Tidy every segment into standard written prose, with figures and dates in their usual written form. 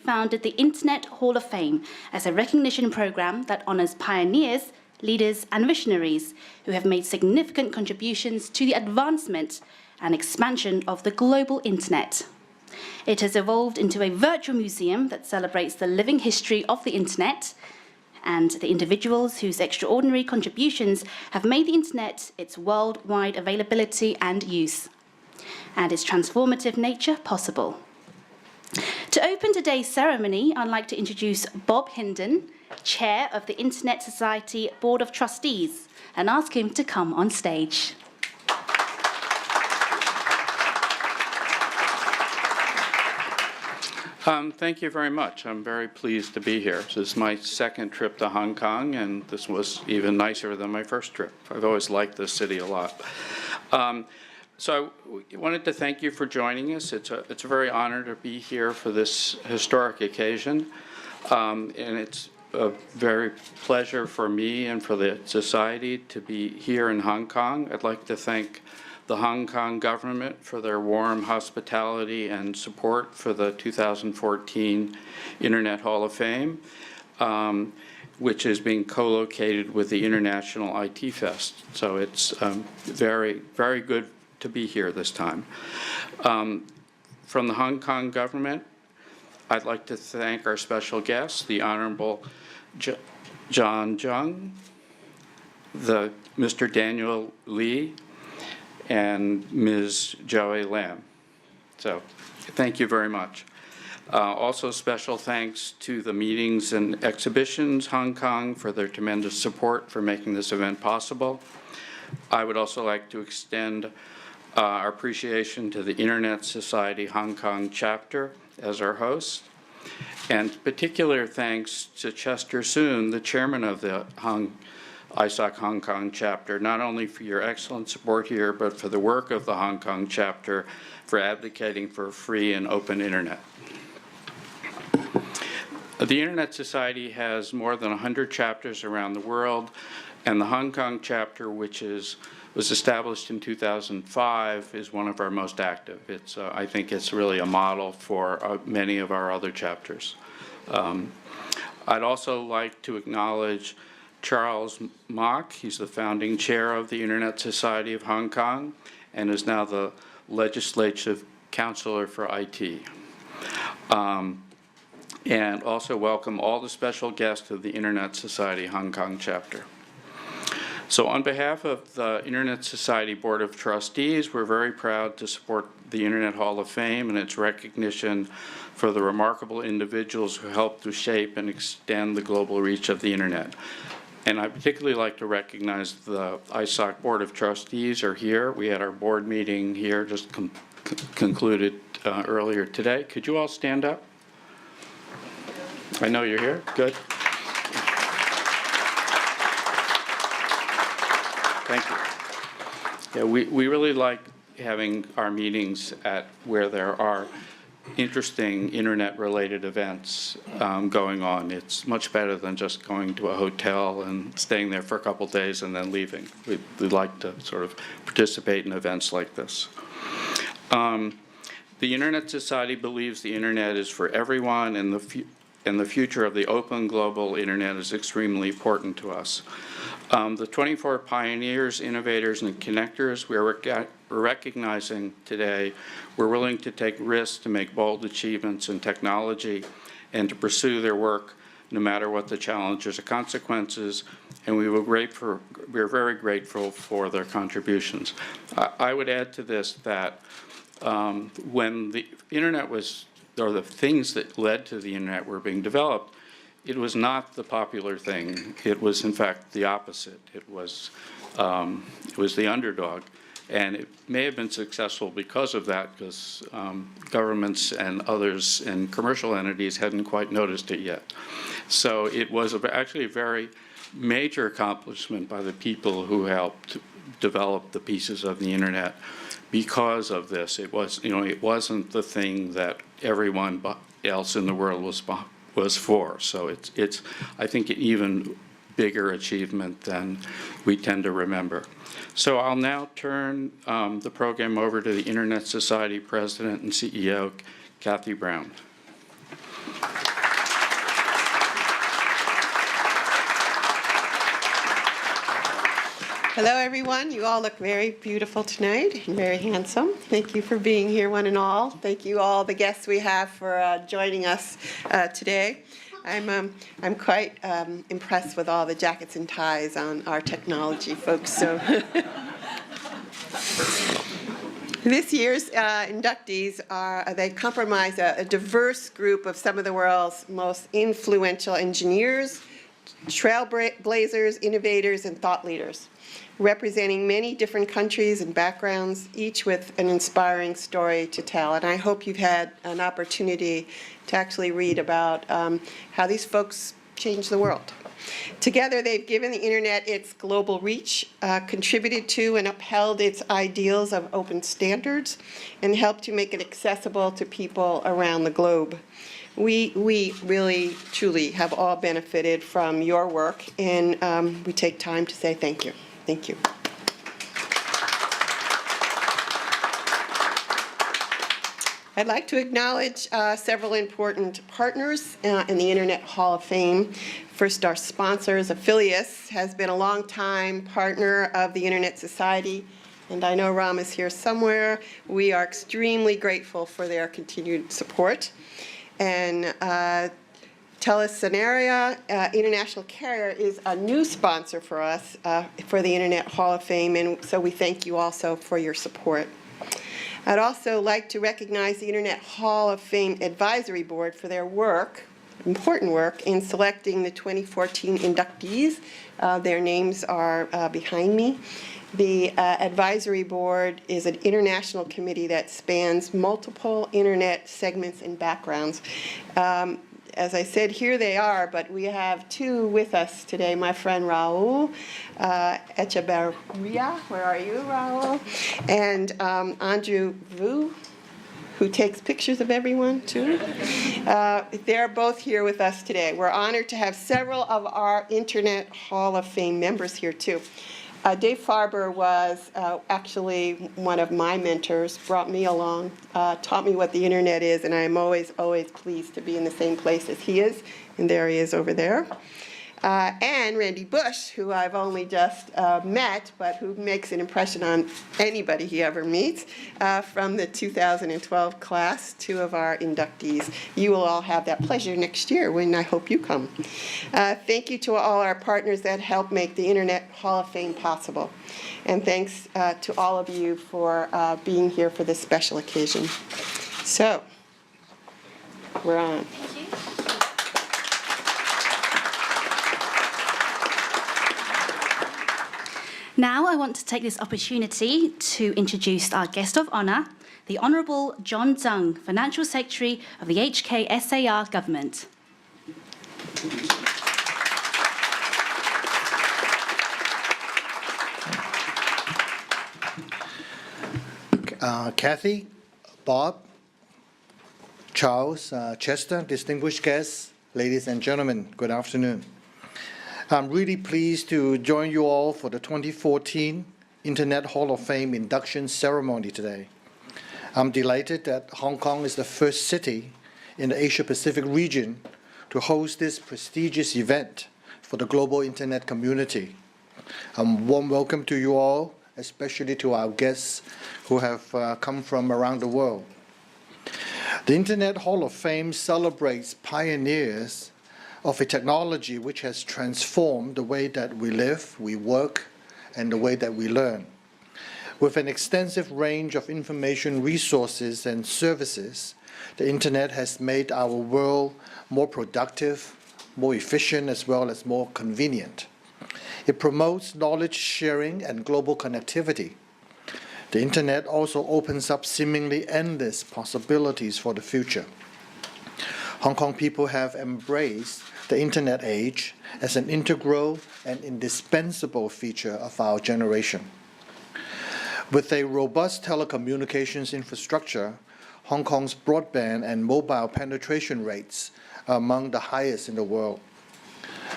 founded the Internet Hall of Fame as a recognition program that honors pioneers, leaders, and visionaries who have made significant contributions to the advancement and expansion of the global Internet. It has evolved into a virtual museum that celebrates the living history of the Internet and the individuals whose extraordinary contributions have made the Internet its worldwide availability and use, and its transformative nature possible. To open today's ceremony, I'd like to introduce Bob Hinden, Chair of the Internet Society Board of Trustees, and ask him to come on stage. Thank you very much. I'm very pleased to be here. This is my second trip to Hong Kong, and this was even nicer than my first trip. I've always liked this city a lot. So I wanted to thank you for joining us. It's a very honor to be here for this historic occasion, and it's a very pleasure for me and for the Society to be here in Hong Kong. I'd like to thank the Hong Kong government for their warm hospitality and support for the 2014 Internet Hall of Fame, which is being co-located with the International IT Fest. So it's very, very good to be here this time. From the Hong Kong government, I'd like to thank our special guest, the Honorable John Jung, Mr. Daniel Lee, and Ms. Joey Lam. So thank you very much. Also special thanks to the Meetings and Exhibitions Hong Kong for their tremendous support for making this event possible. I would also like to extend our appreciation to the Internet Society Hong Kong chapter as our host, and particular thanks to Chester Soon, the chairman of the ISOC Hong Kong chapter, not only for your excellent support here, but for the work of the Hong Kong chapter for advocating for a free and open Internet. The Internet Society has more than 100 chapters around the world, and the Hong Kong chapter, which was established in 2005, is one of our most active. I think it's really a model for many of our other chapters. I'd also like to acknowledge Charles Mok. He's the founding chair of the Internet Society of Hong Kong and is now the legislative counselor for IT. And also welcome all the special guests of the Internet Society Hong Kong chapter. So on behalf of the Internet Society Board of Trustees, we're very proud to support the Internet Hall of Fame and its recognition for the remarkable individuals who helped to shape and extend the global reach of the Internet. And I'd particularly like to recognize the ISOC Board of Trustees are here. We had our board meeting here, just concluded earlier today. Could you all stand up? I know you're here. Good. Thank you. Yeah, we really like having our meetings at where there are interesting Internet-related events going on. It's much better than just going to a hotel and staying there for a couple days and then leaving. We like to sort of participate in events like this. The Internet Society believes the Internet is for everyone, and the future of the open global Internet is extremely important to us. The 24 pioneers, innovators, and connectors we're recognizing today, we're willing to take risks to make bold achievements in technology and to pursue their work no matter what the challenges or consequences, and we're very grateful for their contributions. I would add to this that when the Internet or the things that led to the Internet were being developed, it was not the popular thing. It was, in fact, the opposite. It was the underdog. And it may have been successful because of that, because governments and others and commercial entities hadn't quite noticed it yet. So it was actually a very major accomplishment by the people who helped develop the pieces of the Internet because of this. It wasn't the thing that everyone else in the world was for. So it's I think, an even bigger achievement than we tend to remember. So I'll now turn the program over to the Internet Society President and CEO, Kathy Brown. Hello, everyone. You all look very beautiful tonight and very handsome. Thank you for being here, one and all. Thank you all, the guests we have, for joining us today. I'm quite impressed with all the jackets and ties on our technology folks. So this year's inductees they comprise a diverse group of some of the world's most influential engineers, trailblazers, innovators, and thought leaders, representing many different countries and backgrounds, each with an inspiring story to tell. And I hope you've had an opportunity to actually read about how these folks changed the world. Together, they've given the internet its global reach, contributed to and upheld its ideals of open standards, and helped to make it accessible to people around the globe. We really, truly have all benefited from your work, and we take time to say thank you. Thank you. I'd like to acknowledge several important partners in the Internet Hall of Fame. First, our sponsors. Affilius has been a long-time partner of the Internet Society, and I know Ram is here somewhere. We are extremely grateful for their continued support. And Telescenaria International Carrier is a new sponsor for us for the Internet Hall of Fame, and so we thank you also for your support. I'd also like to recognize the Internet Hall of Fame Advisory Board for their work, important work, in selecting the 2014 inductees. Their names are behind me. The advisory board is an international committee that spans multiple internet segments and backgrounds. As I said, here they are, but we have two with us today. My friend Raul Echeverria, where are you, Raul? And Andrew Vu, who takes pictures of everyone, too. They're both here with us today. We're honored to have several of our Internet Hall of Fame members here, too. Dave Farber was actually one of my mentors, brought me along, taught me what the internet is, and I'm always pleased to be in the same place as he is, and there he is over there. And Randy Bush, who I've only just met, but who makes an impression on anybody he ever meets, from the 2012 class, two of our inductees. You will all have that pleasure next year when I hope you come. Thank you to all our partners that help make the Internet Hall of Fame possible. And thanks to all of you for being here for this special occasion. So, we're on. Now I want to take this opportunity to introduce our guest of honor, the Honorable John Zhang, Financial Secretary of the HKSAR Government. Kathy, Bob, Charles, Chester, distinguished guests, ladies and gentlemen, good afternoon. I'm really pleased to join you all for the 2014 Internet Hall of Fame induction ceremony today. I'm delighted that Hong Kong is the first city in the Asia-Pacific region to host this prestigious event for the global Internet community. A warm welcome to you all, especially to our guests who have come from around the world. The Internet Hall of Fame celebrates pioneers of a technology which has transformed the way that we live, we work, and the way that we learn. With an extensive range of information resources and services, the Internet has made our world more productive, more efficient, as well as more convenient. It promotes knowledge sharing and global connectivity. The Internet also opens up seemingly endless possibilities for the future. Hong Kong people have embraced the Internet age as an integral and indispensable feature of our generation. With a robust telecommunications infrastructure, Hong Kong's broadband and mobile penetration rates are among the highest in the world.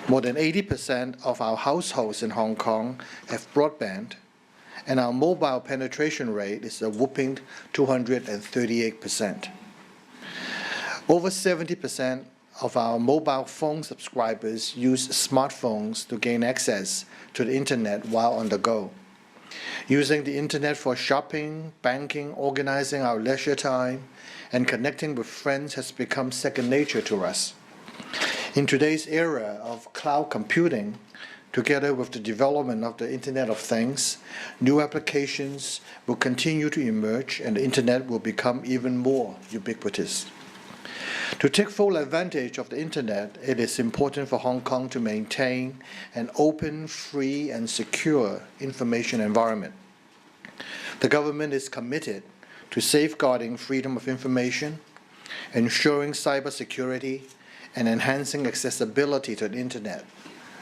More than 80% of our households in Hong Kong have broadband, and our mobile penetration rate is a whopping 238%. Over 70% of our mobile phone subscribers use smartphones to gain access to the internet while on the go. Using the internet for shopping, banking, organizing our leisure time, and connecting with friends has become second nature to us. In today's era of cloud computing, together with the development of the Internet of Things, new applications will continue to emerge and the Internet will become even more ubiquitous. To take full advantage of the Internet, it is important for Hong Kong to maintain an open, free, and secure information environment. The government is committed to safeguarding freedom of information, ensuring cybersecurity, and enhancing accessibility to the Internet.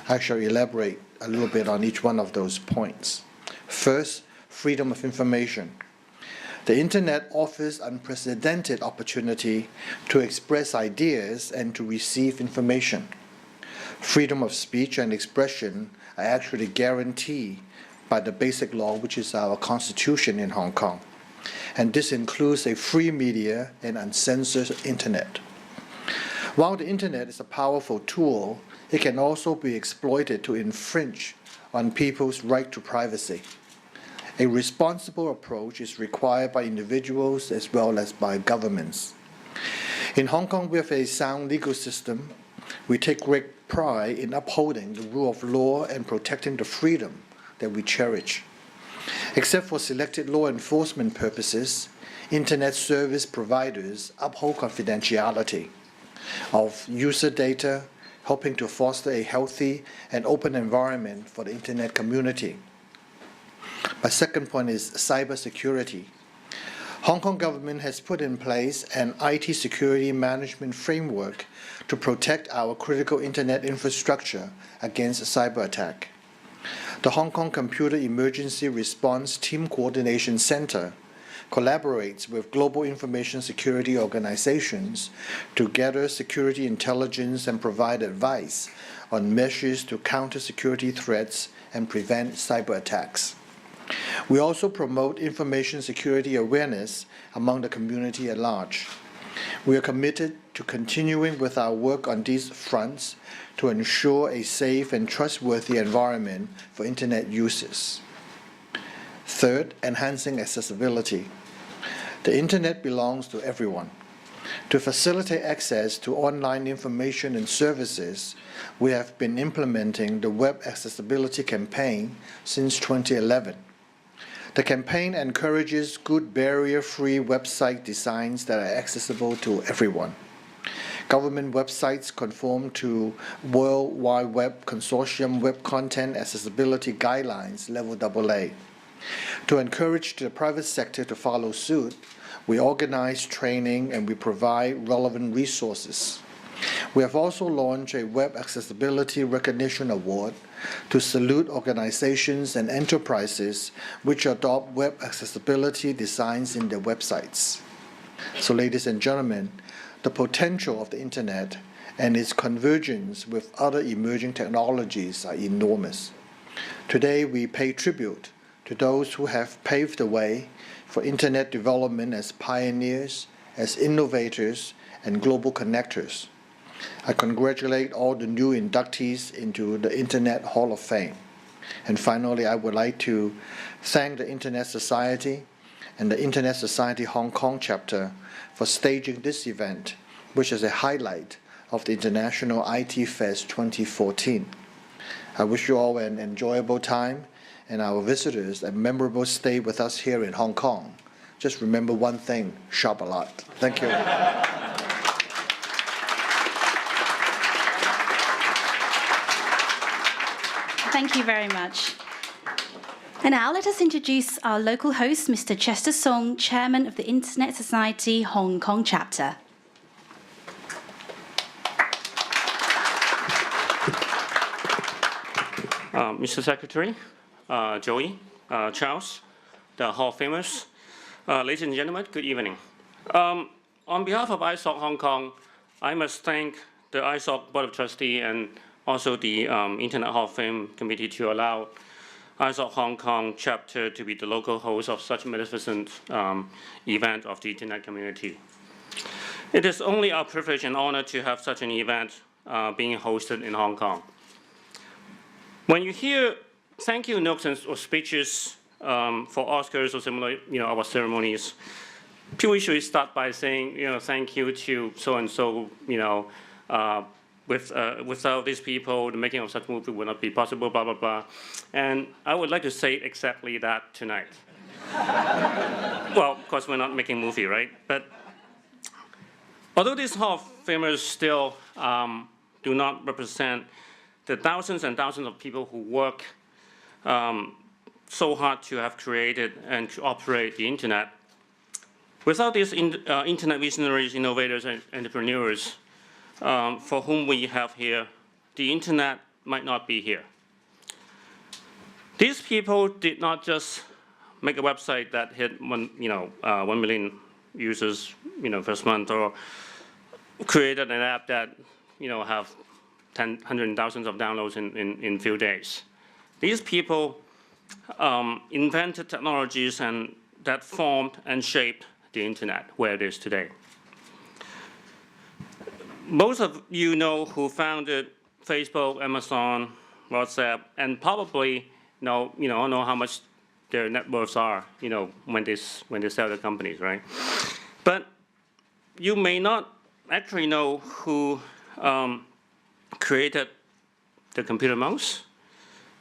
I shall elaborate a little bit on each one of those points. First, freedom of information. The Internet offers unprecedented opportunity to express ideas and to receive information. Freedom of speech and expression are actually guaranteed by the basic law, which is our constitution in Hong Kong. And this includes a free media and uncensored Internet. While the Internet is a powerful tool, it can also be exploited to infringe on people's right to privacy. A responsible approach is required by individuals as well as by governments. In Hong Kong, we have a sound legal system. We take great pride in upholding the rule of law and protecting the freedom that we cherish. Except for selected law enforcement purposes, Internet service providers uphold confidentiality of user data, helping to foster a healthy and open environment for the Internet community. My second point is cybersecurity. Hong Kong government has put in place an IT security management framework to protect our critical Internet infrastructure against cyber attack. The Hong Kong Computer Emergency Response Team Coordination Center collaborates with global information security organizations to gather security intelligence and provide advice on measures to counter security threats and prevent cyber attacks. We also promote information security awareness among the community at large. We are committed to continuing with our work on these fronts to ensure a safe and trustworthy environment for Internet users. Third, enhancing accessibility. The Internet belongs to everyone. To facilitate access to online information and services, we have been implementing the Web Accessibility Campaign since 2011. The campaign encourages good barrier-free website designs that are accessible to everyone. Government websites conform to World Wide Web Consortium Web Content Accessibility Guidelines Level AA. To encourage the private sector to follow suit, we organize training and we provide relevant resources. We have also launched a Web Accessibility Recognition Award to salute organizations and enterprises which adopt web accessibility designs in their websites. So, ladies and gentlemen, the potential of the Internet and its convergence with other emerging technologies are enormous. Today, we pay tribute to those who have paved the way for Internet development as pioneers, as innovators, and global connectors. I congratulate all the new inductees into the Internet Hall of Fame. And finally, I would like to thank the Internet Society and the Internet Society Hong Kong chapter for staging this event, which is a highlight of the International IT Fest 2014. I wish you all an enjoyable time and our visitors a memorable stay with us here in Hong Kong. Just remember one thing, shop a lot. Thank you. Thank you very much. And now let us introduce our local host, Mr. Chester Song, Chairman of the Internet Society Hong Kong chapter. Mr. Secretary, Joey, Charles, the Hall of Famers, ladies and gentlemen, good evening. On behalf of ISOC Hong Kong, I must thank the ISOC Board of Trustees and also the Internet Hall of Fame Committee to allow ISOC Hong Kong chapter to be the local host of such a magnificent event of the Internet community. It is only our privilege and honor to have such an event being hosted in Hong Kong. When you hear thank you notes or speeches for Oscars or similar, our ceremonies, people usually start by saying, thank you to so-and-so, without these people, the making of such movie would not be possible, blah, blah, blah. And I would like to say exactly that tonight. Well, of course, we're not making a movie, right? But although these Hall of Famers still do not represent the thousands and thousands of people who work so hard to have created and to operate the internet, without these internet visionaries, innovators, and entrepreneurs for whom we have here, the internet might not be here. These people did not just make a website that hit 1 million users, first month, or created an app that, have hundreds and thousands of downloads in few days. These people invented technologies and that formed and shaped the internet where it is today. Most of you know who founded Facebook, Amazon, WhatsApp, and probably know how much their net worths are, when they sell their companies, right? But you may not actually know who created the computer mouse,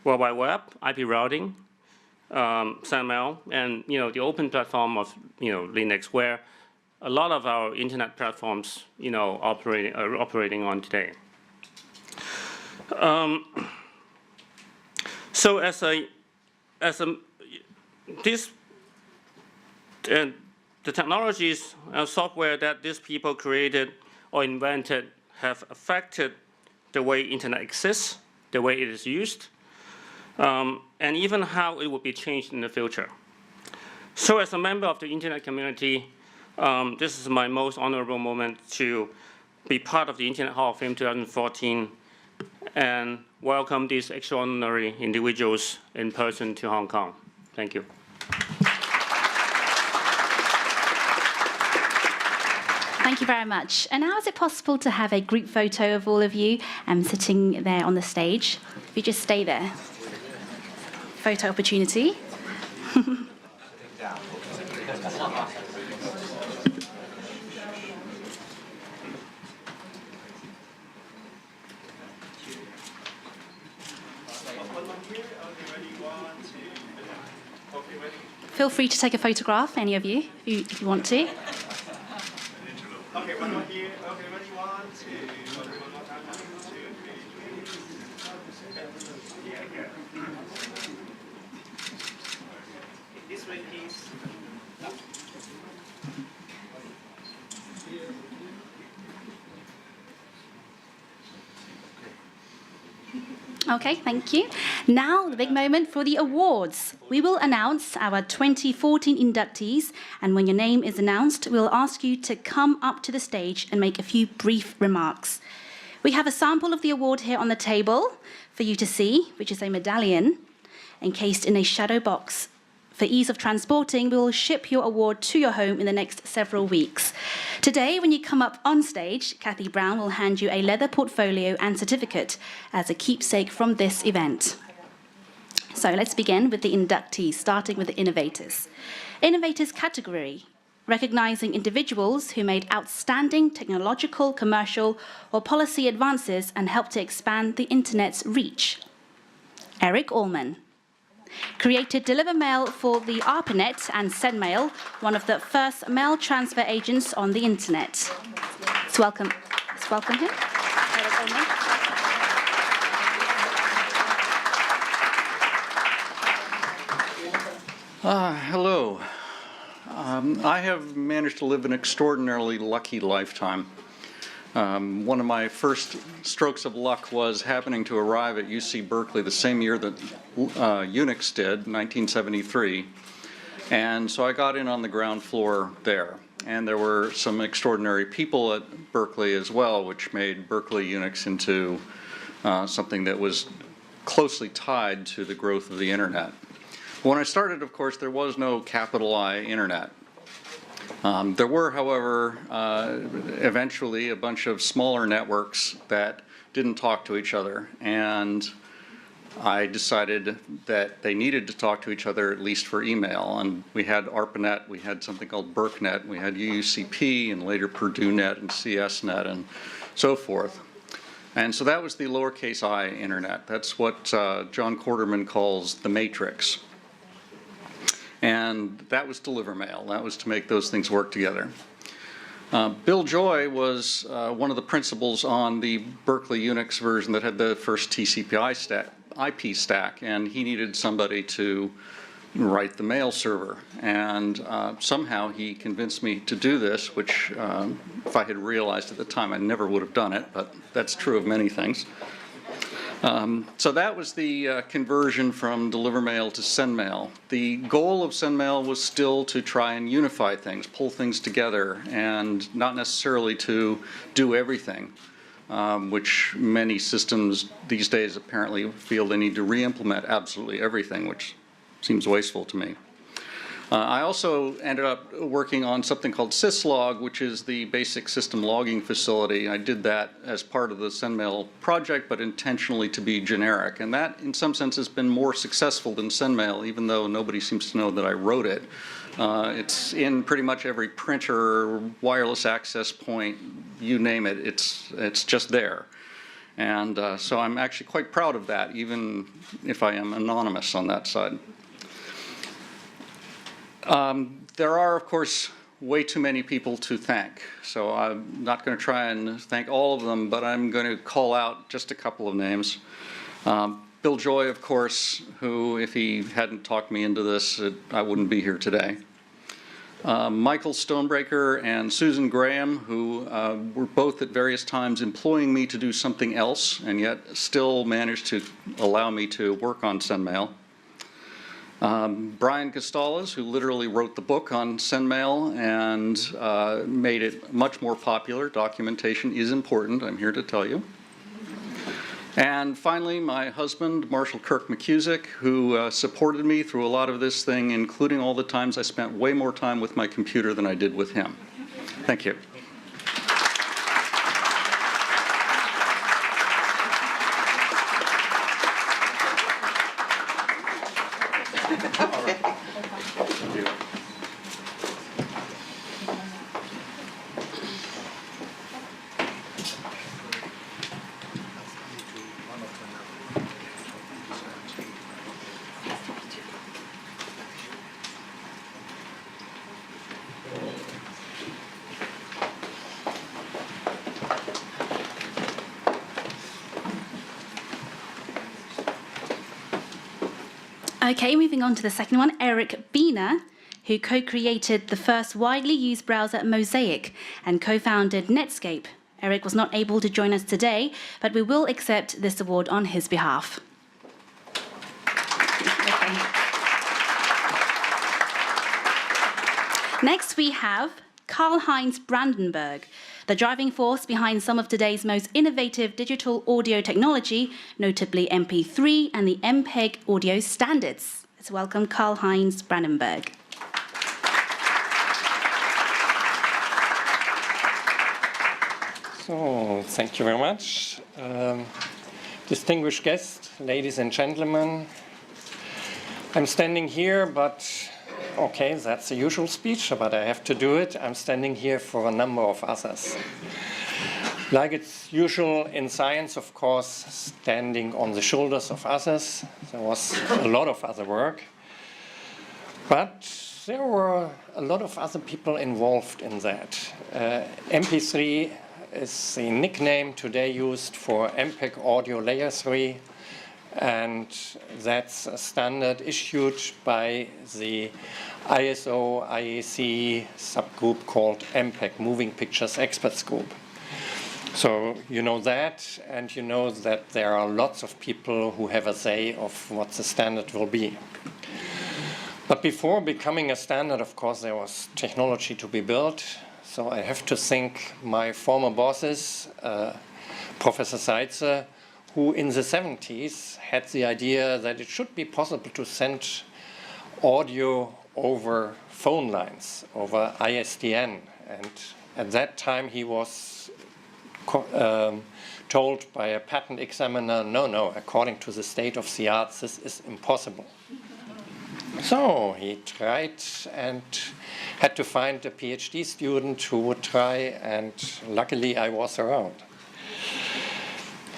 World Wide Web, IP routing, SAML, and the open platform of Linux, where a lot of our internet platforms are operating on today. So the technologies and software that these people created or invented have affected the way internet exists, the way it is used, and even how it will be changed in the future. So as a member of the internet community, this is my most honorable moment to be part of the Internet Hall of Fame 2014 and welcome these extraordinary individuals in person to Hong Kong. Thank you. Thank you very much. And now is it possible to have a group photo of all of you sitting there on the stage? If you just stay there. Photo opportunity. Feel free to take a photograph, any of you, if you want to. Okay, one more here. Okay, ready? 1, 2. Okay, one more time. 1, 2, 3. Yeah. This way, please. Okay, thank you. Now, the big moment for the awards. We will announce our 2014 inductees, and when your name is announced, we'll ask you to come up to the stage and make a few brief remarks. We have a sample of the award here on the table for you to see, which is a medallion encased in a shadow box. For ease of transporting, we will ship your award to your home in the next several weeks. Today, when you come up on stage, Kathy Brown will hand you a leather portfolio and certificate as a keepsake from this event. So let's begin with the inductees, starting with the innovators. Innovators category, recognizing individuals who made outstanding technological, commercial, or policy advances and helped to expand the internet's reach. Eric Allman. Created Deliver Mail for the ARPANET and SendMail, one of the first mail transfer agents on the internet. Let's welcome him. Eric Allman. Hello. I have managed to live an extraordinarily lucky lifetime. One of my first strokes of luck was happening to arrive at UC Berkeley the same year that Unix did, 1973. And so I got in on the ground floor there. And there were some extraordinary people at Berkeley as well, which made Berkeley Unix into something that was closely tied to the growth of the internet. When I started, of course, there was no capital I internet. There were, however, eventually a bunch of smaller networks that didn't talk to each other, and I decided that they needed to talk to each other, at least for email. And we had ARPANET, we had something called BERCnet, we had UUCP, and later PurdueNet and CSNet and so forth. And so that was the lowercase I internet. That's what John Quarterman calls the matrix. And that was deliver mail. That was to make those things work together. Bill Joy was one of the principals on the Berkeley Unix version that had the first TCP IP stack, and he needed somebody to write the mail server. And somehow he convinced me to do this, which if I had realized at the time, I never would have done it, but that's true of many things. So that was the conversion from deliver mail to send mail. The goal of send mail was still to try and unify things, pull things together, and not necessarily to do everything, which many systems these days apparently feel they need to re-implement absolutely everything, which seems wasteful to me. I also ended up working on something called syslog, which is the basic system logging facility. I did that as part of the SendMail project, but intentionally to be generic. And that, in some sense, has been more successful than SendMail, even though nobody seems to know that I wrote it. It's in pretty much every printer, wireless access point, you name it, it's just there. And so I'm actually quite proud of that, even if I am anonymous on that side. There are, of course, way too many people to thank. So I'm not going to try and thank all of them, but I'm going to call out just a couple of names. Bill Joy, of course, who, if he hadn't talked me into this, I wouldn't be here today. Michael Stonebreaker and Susan Graham, who were both at various times employing me to do something else, and yet still managed to allow me to work on SendMail. Brian Costales, who literally wrote the book on SendMail and made it much more popular. Documentation is important, I'm here to tell you. And finally, my husband, Marshall Kirk McCusick, who supported me through a lot of this thing, including all the times I spent way more time with my computer than I did with him. Thank you. Okay, moving on to the second one, Eric Biener, who co-created the first widely used browser, Mosaic, and co-founded Netscape. Eric was not able to join us today, but we will accept this award on his behalf. Okay. Next, we have Karl-Heinz Brandenburg, the driving force behind some of today's most innovative digital audio technology, notably MP3 and the MPEG audio standards. Let's welcome Karl-Heinz Brandenburg. So, thank you very much. Distinguished guests, ladies and gentlemen, I'm standing here, but okay, that's the usual speech, but I have to do it. I'm standing here for a number of others. Like it's usual in science, of course, standing on the shoulders of others. There was a lot of other work. But there were a lot of other people involved in that. MP3 is the nickname today used for MPEG audio layer 3. And that's a standard issued by the ISO IEC subgroup called MPEG, Moving Pictures Experts Group. So you know that, and you know that there are lots of people who have a say of what the standard will be. But before becoming a standard, of course, there was technology to be built. So I have to thank my former bosses, Professor Seitzer, who in the 70s had the idea that it should be possible to send audio over phone lines, over ISDN. And at that time he was told by a patent examiner, no, according to the state of the art, this is impossible. So he tried and had to find a PhD student who would try, and luckily I was around.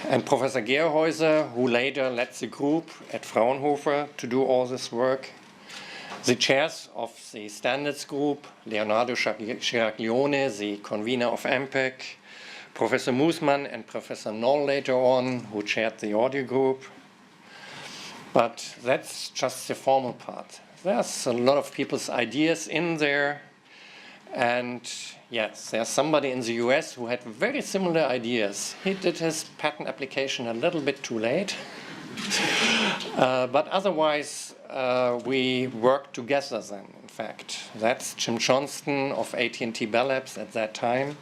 And Professor Gerhäuser, who later led the group at Fraunhofer to do all this work, the chairs of the standards group, Leonardo Ciraglione, the convener of MPEG, Professor Moosman and Professor Knoll later on, who chaired the audio group. But that's just the formal part. There's a lot of people's ideas in there. And yes, there's somebody in the US who had very similar ideas. He did his patent application a little bit too late. But otherwise, we worked together then, in fact. That's Jim Johnston of AT&T Bell Labs at that time.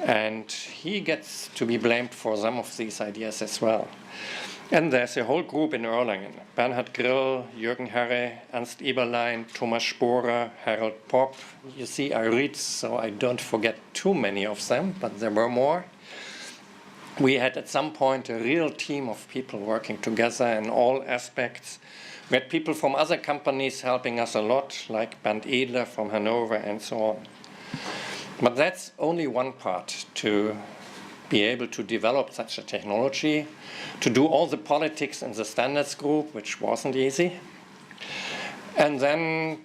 And he gets to be blamed for some of these ideas as well. And there's a whole group in Erlangen. Bernhard Grill, Jürgen Harre, Ernst Eberlein, Thomas Sporer, Harold Popp. You see, I read, so I don't forget too many of them, but there were more. We had at some point a real team of people working together in all aspects. We had people from other companies helping us a lot, like Bernd Edler from Hanover and so on. But that's only one part to be able to develop such a technology, to do all the politics in the standards group, which wasn't easy. And then,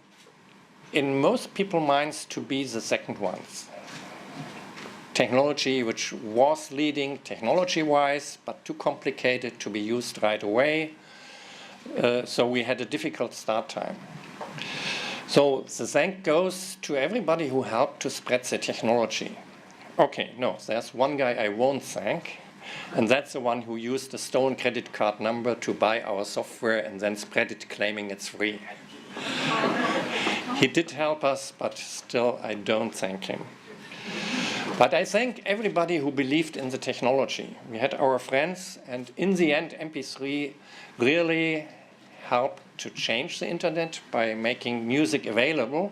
in most people's minds, to be the second ones. Technology which was leading technology-wise, but too complicated to be used right away. So we had a difficult start time. So the thank goes to everybody who helped to spread the technology. Okay, no, there's one guy I won't thank, and that's the one who used a stolen credit card number to buy our software and then spread it claiming it's free. He did help us, but still I don't thank him. But I thank everybody who believed in the technology. We had our friends, and in the end, MP3 really helped to change the internet by making music available.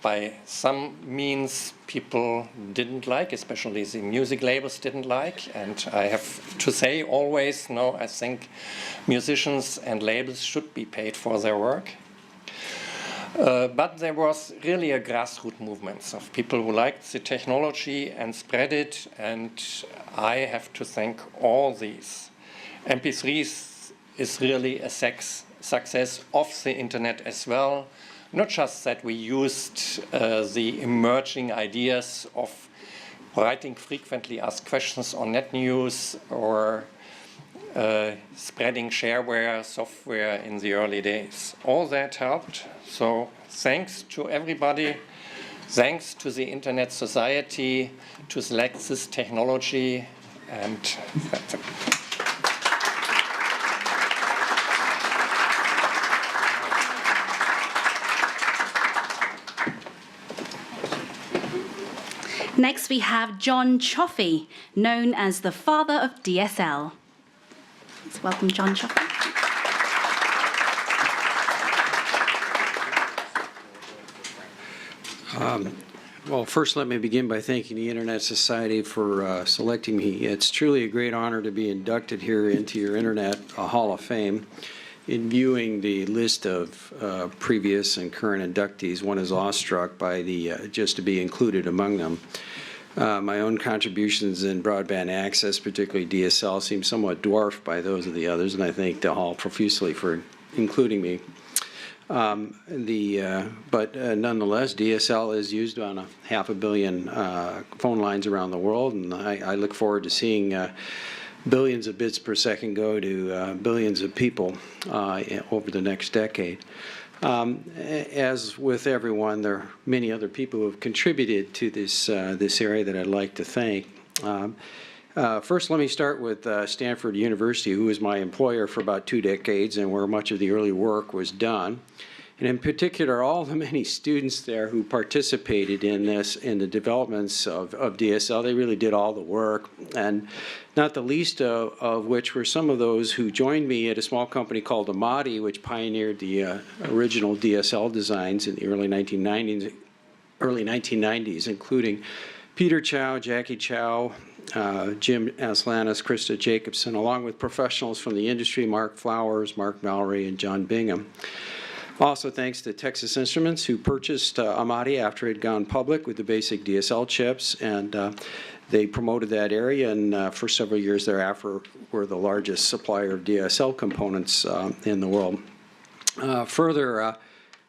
By some means people didn't like, especially the music labels didn't like. And I have to say always, no, I think musicians and labels should be paid for their work. But there was really a grassroots movement of people who liked the technology and spread it, and I have to thank all these. MP3 is really a success of the internet as well. Not just that we used the emerging ideas of writing frequently asked questions on net news or spreading shareware software in the early days. All that helped. So thanks to everybody. Thanks to the Internet Society to select this technology. And that's it. Next, we have John Choffey, known as the father of DSL. Let's welcome John Choffey. Well, first let me begin by thanking the Internet Society for selecting me. It's truly a great honor to be inducted here into your Internet Hall of Fame. In viewing the list of previous and current inductees, one is awestruck by the just to be included among them. My own contributions in broadband access, particularly DSL, seem somewhat dwarfed by those of the others, and I thank the Hall profusely for including me. But nonetheless, DSL is used on 500 million phone lines around the world, and I look forward to seeing billions of bits per second go to billions of people over the next decade. As with everyone, there are many other people who have contributed to this area that I'd like to thank. First, let me start with Stanford University, who was my employer for about 2 decades and where much of the early work was done. and in particular, all the many students there who participated in this, in the developments of DSL. They really did all the work, and not the least of which were some of those who joined me at a small company called Amati, which pioneered the original DSL designs in the early 1990s, including Peter Chow, Jackie Chow, Jim Aslanis, Krista Jacobson, along with professionals from the industry, Mark Flowers, Mark Mallory, and John Bingham. Also, thanks to Texas Instruments, who purchased Amati after it had gone public with the basic DSL chips, and they promoted that area, and for several years thereafter were the largest supplier of DSL components in the world. Further,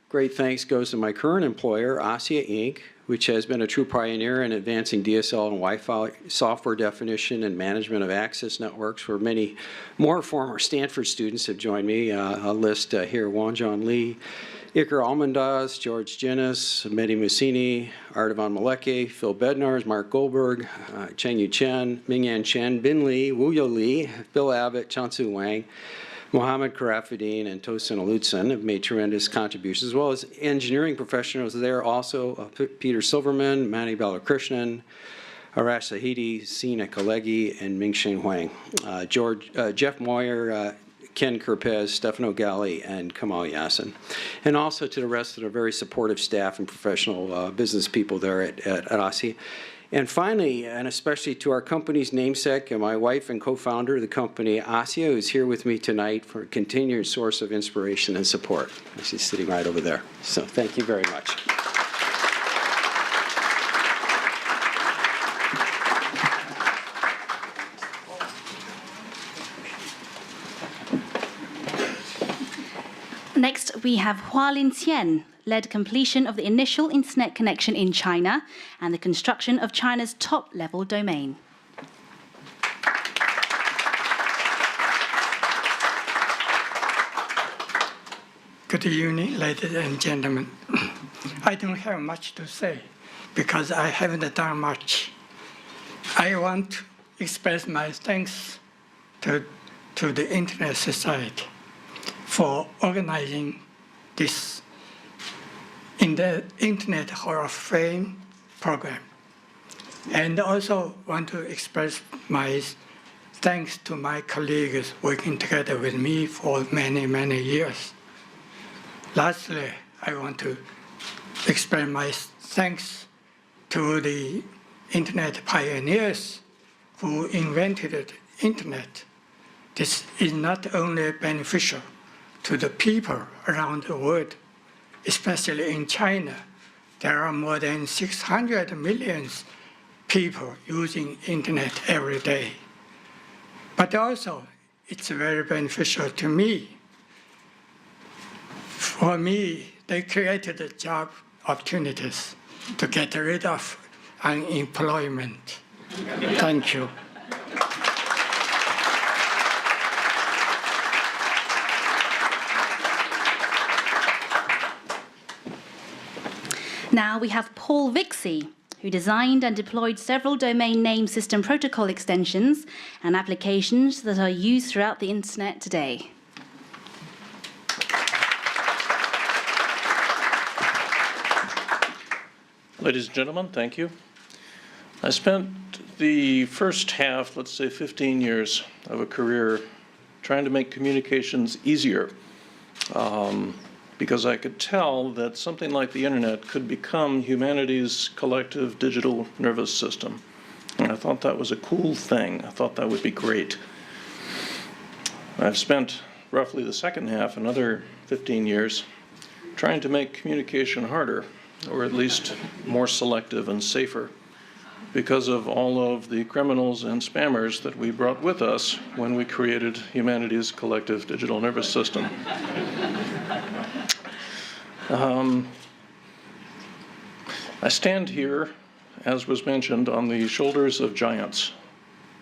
great thanks goes to my current employer, ASSIA Inc., which has been a true pioneer in advancing DSL and Wi-Fi software definition and management of access networks, where many more former Stanford students have joined me. A list here: Wanjon Lee, Iker Almendas, George Jennis, Mehdi Mussini, Artavan Maleke, Phil Bednars, Mark Goldberg, Cheng-Yu Chen, Mingyan Chen, Bin Lee, Wuyo Lee, Bill Abbott, Chansu Wang, Mohammed Karafuddin, and Tosin Alutsen have made tremendous contributions, as well as engineering professionals there also, Peter Silverman, Mani Balakrishnan, Arash Sahidi, Sina Kalegi, and Mingxing Huang. Jeff Moyer, Ken Kerpez, Stefano Galli, and Kamal Yassin. And also to the rest of the very supportive staff and professional business people there at ASSIA. And finally, and especially to our company's namesake and my wife and co-founder of the company, ASSIA, who's here with me tonight for a continued source of inspiration and support. She's sitting right over there. So thank you very much. Next, we have Hualin Qian, led completion of the initial internet connection in China and the construction of China's top-level domain. Good evening, ladies and gentlemen. I don't have much to say because I haven't done much. I want to express my thanks to the Internet Society for organizing this in the Internet Hall of Fame program. And also want to express my thanks to my colleagues working together with me for many, many years. Lastly, I want to express my thanks to the Internet pioneers who invented the Internet. This is not only beneficial to the people around the world, especially in China. There are more than 600 million people using Internet every day. But also, it's very beneficial to me. For me, they created job opportunities to get rid of unemployment. Thank you. Now we have Paul Vixie, who designed and deployed several domain name system protocol extensions and applications that are used throughout the internet today. Ladies and gentlemen, thank you. I spent the first half, let's say 15 years of a career trying to make communications easier. Because I could tell that something like the internet could become humanity's collective digital nervous system. And I thought that was a cool thing. I thought that would be great. I've spent roughly the second half, another 15 years, trying to make communication harder, or at least more selective and safer, because of all of the criminals and spammers that we brought with us when we created humanity's collective digital nervous system. I stand here, as was mentioned, on the shoulders of giants,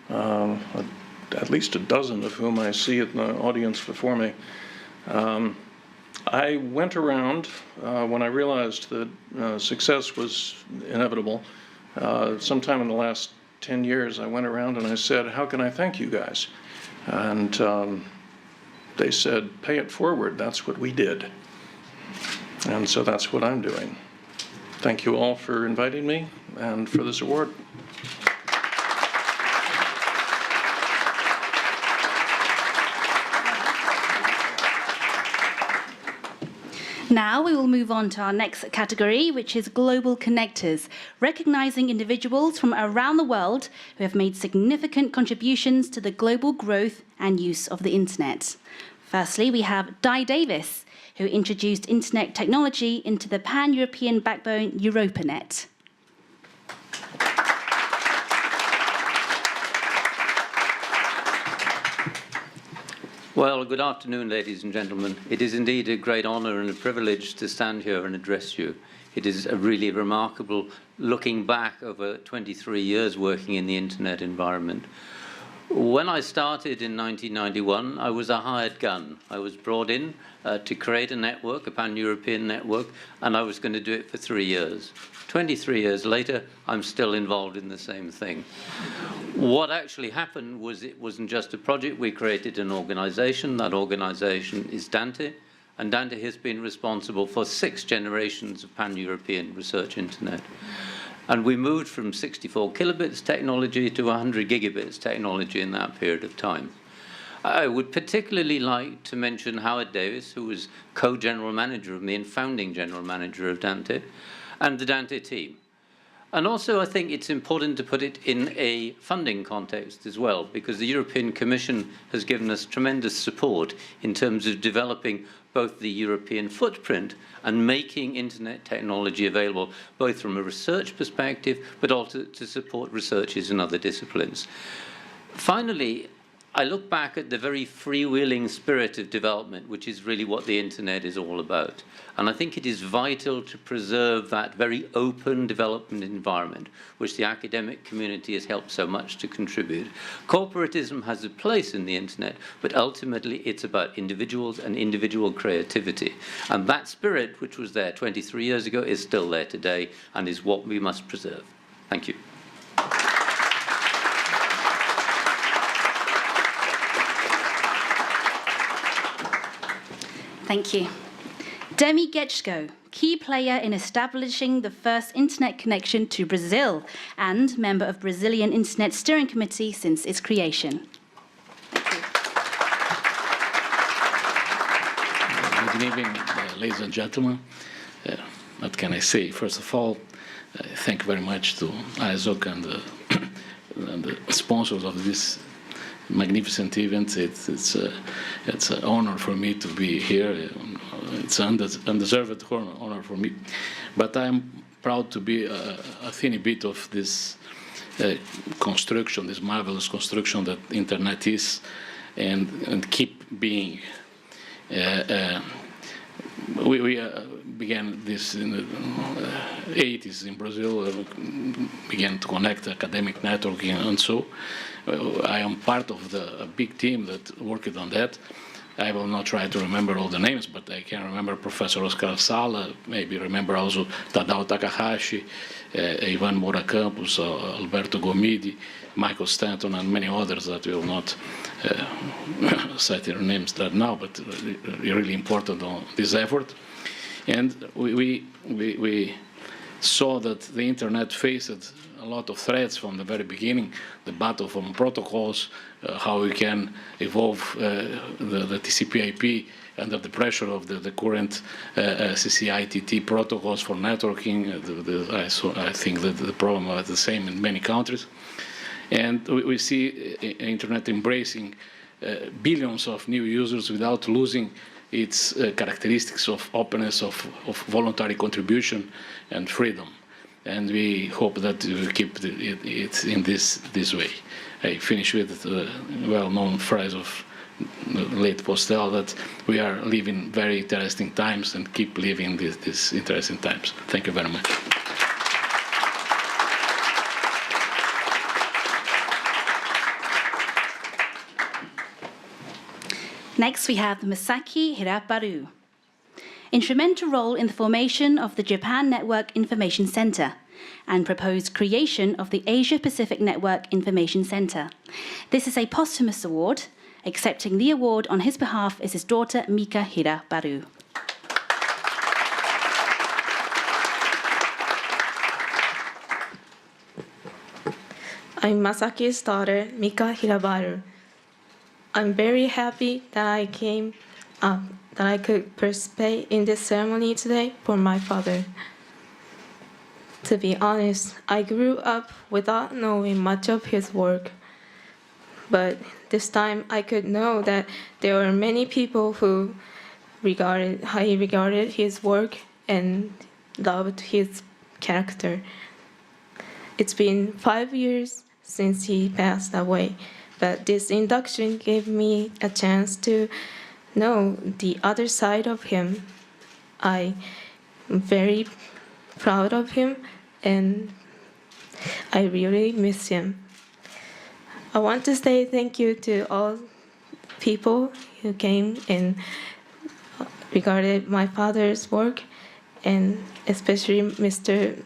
at least a dozen of whom I see in the audience before me. I went around when I realized that success was inevitable. Sometime in the last 10 years, I went around and I said, how can I thank you guys? And they said, pay it forward. That's what we did. And so that's what I'm doing. Thank you all for inviting me and for this award. Now we will move on to our next category, which is Global Connectors, recognizing individuals from around the world who have made significant contributions to the global growth and use of the internet. Firstly, we have Di Davis, who introduced internet technology into the pan-European backbone EuropaNet. Well, good afternoon, ladies and gentlemen. It is indeed a great honor and a privilege to stand here and address you. It is a really remarkable looking back over 23 years working in the internet environment. When I started in 1991, I was a hired gun. I was brought in to create a network, a pan-European network, and I was going to do it for 3 years. 23 years later, I'm still involved in the same thing. What actually happened was it wasn't just a project. We created an organization. That organization is Dante, and Dante has been responsible for 6 generations of pan-European research internet. And we moved from 64 kilobits technology to 100 gigabits technology in that period of time. I would particularly like to mention Howard Davis, who was co-general manager of me and founding general manager of Dante, and the Dante team. And also, I think it's important to put it in a funding context as well, because the European Commission has given us tremendous support in terms of developing both the European footprint and making internet technology available, both from a research perspective, but also to support researchers in other disciplines. Finally, I look back at the very freewheeling spirit of development, which is really what the internet is all about. And I think it is vital to preserve that very open development environment, which the academic community has helped so much to contribute. Corporatism has a place in the internet, but ultimately it's about individuals and individual creativity. And that spirit, which was there 23 years ago, is still there today and is what we must preserve. Thank you. Thank you. Demi Getchko, key player in establishing the first internet connection to Brazil and member of Brazilian Internet Steering Committee since its creation. Good evening, ladies and gentlemen. What can I say? First of all, thank you very much to ISOC and the sponsors of this magnificent event. It's an honor for me to be here. It's an undeserved honor for me. But I'm proud to be a tiny bit of this construction, this marvelous construction that internet is, and keep being. We began this in the 80s in Brazil, began to connect academic networking, and so I am part of a big team that worked on that. I will not try to remember all the names, but I can remember Professor Oscar Sala, maybe remember also Tadao Takahashi, Ivan Moura Campos, Alberto Gomidi, Michael Stanton, and many others that will not cite their names right now, but really important on this effort. And we saw that the internet faced a lot of threats from the very beginning, the battle from protocols, how we can evolve the TCP/IP under the pressure of the current CCITT protocols for networking. I think that the problem is the same in many countries. And we see internet embracing billions of new users without losing its characteristics of openness, of voluntary contribution and freedom. And we hope that we keep it in this way. I finish with the well-known phrase of the late Postel that we are living very interesting times and keep living these interesting times. Thank you very much. Next, we have Masaki Hirabaru. Instrumental role in the formation of the Japan Network Information Center and proposed creation of the Asia-Pacific Network Information Center. This is a posthumous award. Accepting the award on his behalf is his daughter, Mika Hirabaru. I'm Masaki's daughter, Mika Hirabaru. I'm very happy that I could participate in this ceremony today for my father. To be honest, I grew up without knowing much of his work. But this time I could know that there were many people who highly regarded his work and loved his character. It's been 5 years since he passed away, but this induction gave me a chance to know the other side of him. I am very proud of him, and I really miss him. I want to say thank you to all people who came and regarded my father's work, and especially Mr.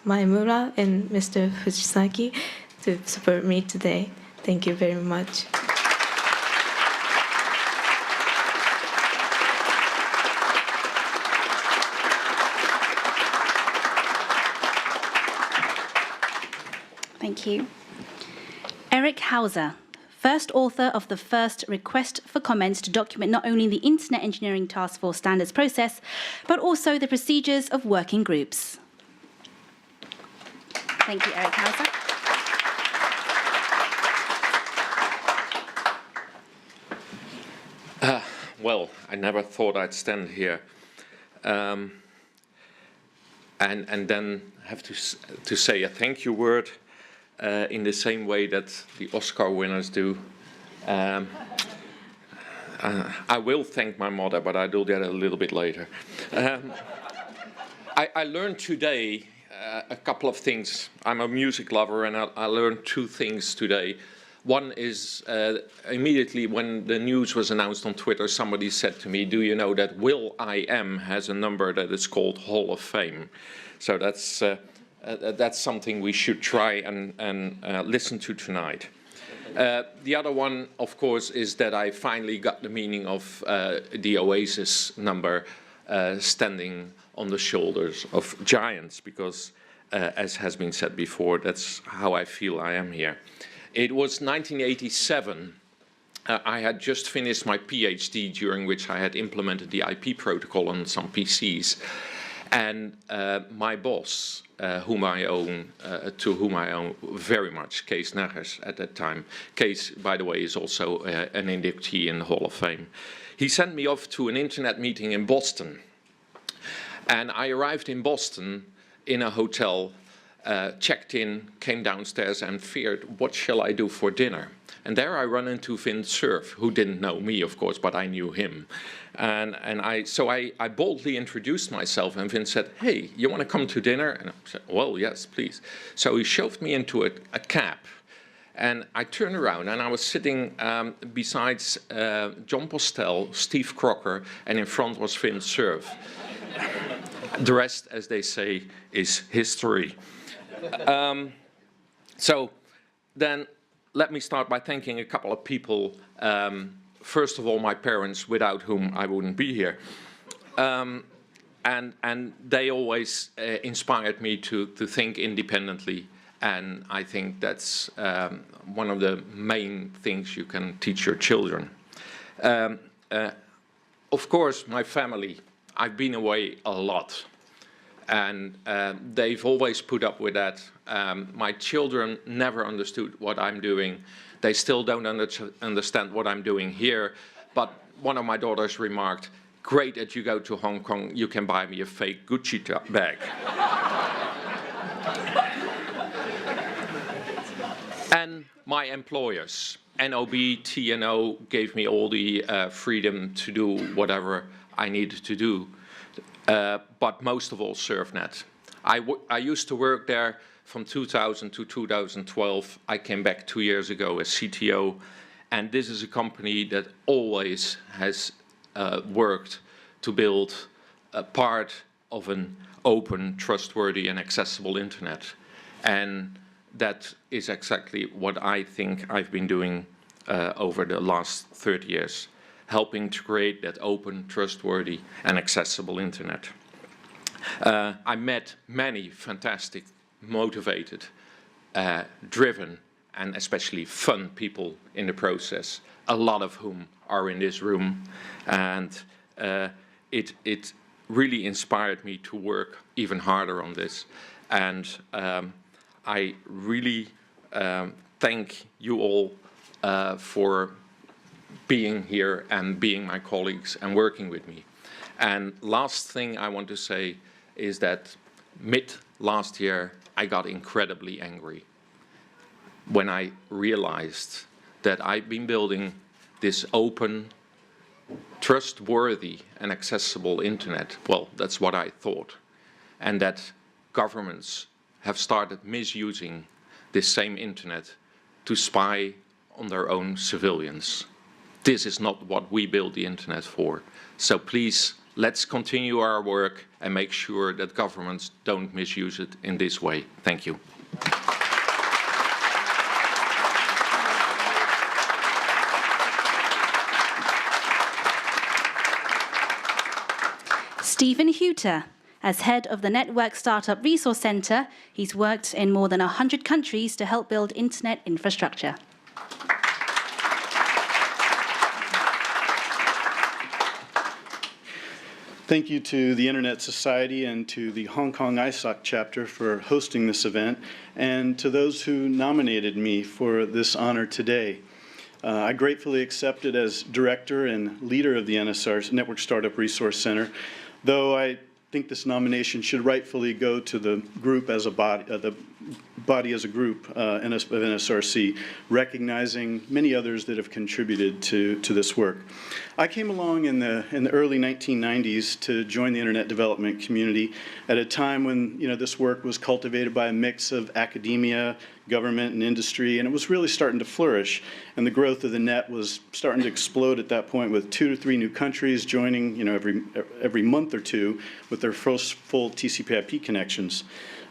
Maemura and Mr. Fujisaki to support me today. Thank you very much. Thank you. Eric Hauser, first author of the first request for comments to document not only the Internet Engineering Task Force standards process, but also the procedures of working groups. Thank you, Eric Hauser. Well, I never thought I'd stand here and then have to say a thank you word in the same way that the Oscar winners do. I will thank my mother, but I'll do that a little bit later. I learned today a couple of things. I'm a music lover, and I learned two things today. One is immediately when the news was announced on Twitter, somebody said to me, do you know that will.i.am has a number that is called Hall of Fame? So that's something we should try and listen to tonight. The other one, of course, is that I finally got the meaning of the Oasis number, standing on the shoulders of giants, because as has been said before, that's how I feel I am here. It was 1987. I had just finished my PhD, during which I had implemented the IP protocol on some PCs. And my boss, to whom I owe very much, Kees Naggers at that time. Kees, by the way, is also an inductee in the Hall of Fame. He sent me off to an internet meeting in Boston. And I arrived in Boston in a hotel, checked in, came downstairs and feared, what shall I do for dinner? And there I run into Vint Cerf, who didn't know me, of course, but I knew him. So I boldly introduced myself, and Vint said, hey, you want to come to dinner? And I said, well, yes, please. So he shoved me into a cab. And I turned around, and I was sitting besides John Postel, Steve Crocker, and in front was Vint Cerf. The rest, as they say, is history. So then let me start by thanking a couple of people. First of all, my parents, without whom I wouldn't be here. And they always inspired me to think independently. And I think that's one of the main things you can teach your children. Of course, my family. I've been away a lot. And they've always put up with that. My children never understood what I'm doing. They still don't understand what I'm doing here. But one of my daughters remarked, great that you go to Hong Kong, you can buy me a fake Gucci bag. And my employers, NOB, TNO, gave me all the freedom to do whatever I needed to do. But most of all, SurfNet. I used to work there from 2000 to 2012. I came back 2 years ago as CTO. And this is a company that always has worked to build a part of an open, trustworthy, and accessible internet. And that is exactly what I think I've been doing over the last 30 years. Helping to create that open, trustworthy, and accessible internet. I met many fantastic, motivated, driven, and especially fun people in the process, a lot of whom are in this room. And it really inspired me to work even harder on this. And I really thank you all for being here and being my colleagues and working with me. And last thing I want to say is that mid last year, I got incredibly angry when I realized that I've been building this open, trustworthy and accessible internet. Well, that's what I thought. And that governments have started misusing this same internet to spy on their own civilians. This is not what we built the internet for. So please, let's continue our work and make sure that governments don't misuse it in this way. Thank you. Stephen Huter. As head of the Network Startup Resource Center, he's worked in more than 100 countries to help build internet infrastructure. Thank you to the Internet Society and to the Hong Kong ISOC chapter for hosting this event, and to those who nominated me for this honor today. I gratefully accept it as director and leader of the NSR's Network Startup Resource Center, though I think this nomination should rightfully go to the group as a body, the body as a group of NSRC, recognizing many others that have contributed to this work. I came along in the early 1990s to join the internet development community at a time when this work was cultivated by a mix of academia, government, and industry, and it was really starting to flourish. And the growth of the net was starting to explode at that point, with 2 to 3 new countries joining, every month or two with their first full TCP/IP connections.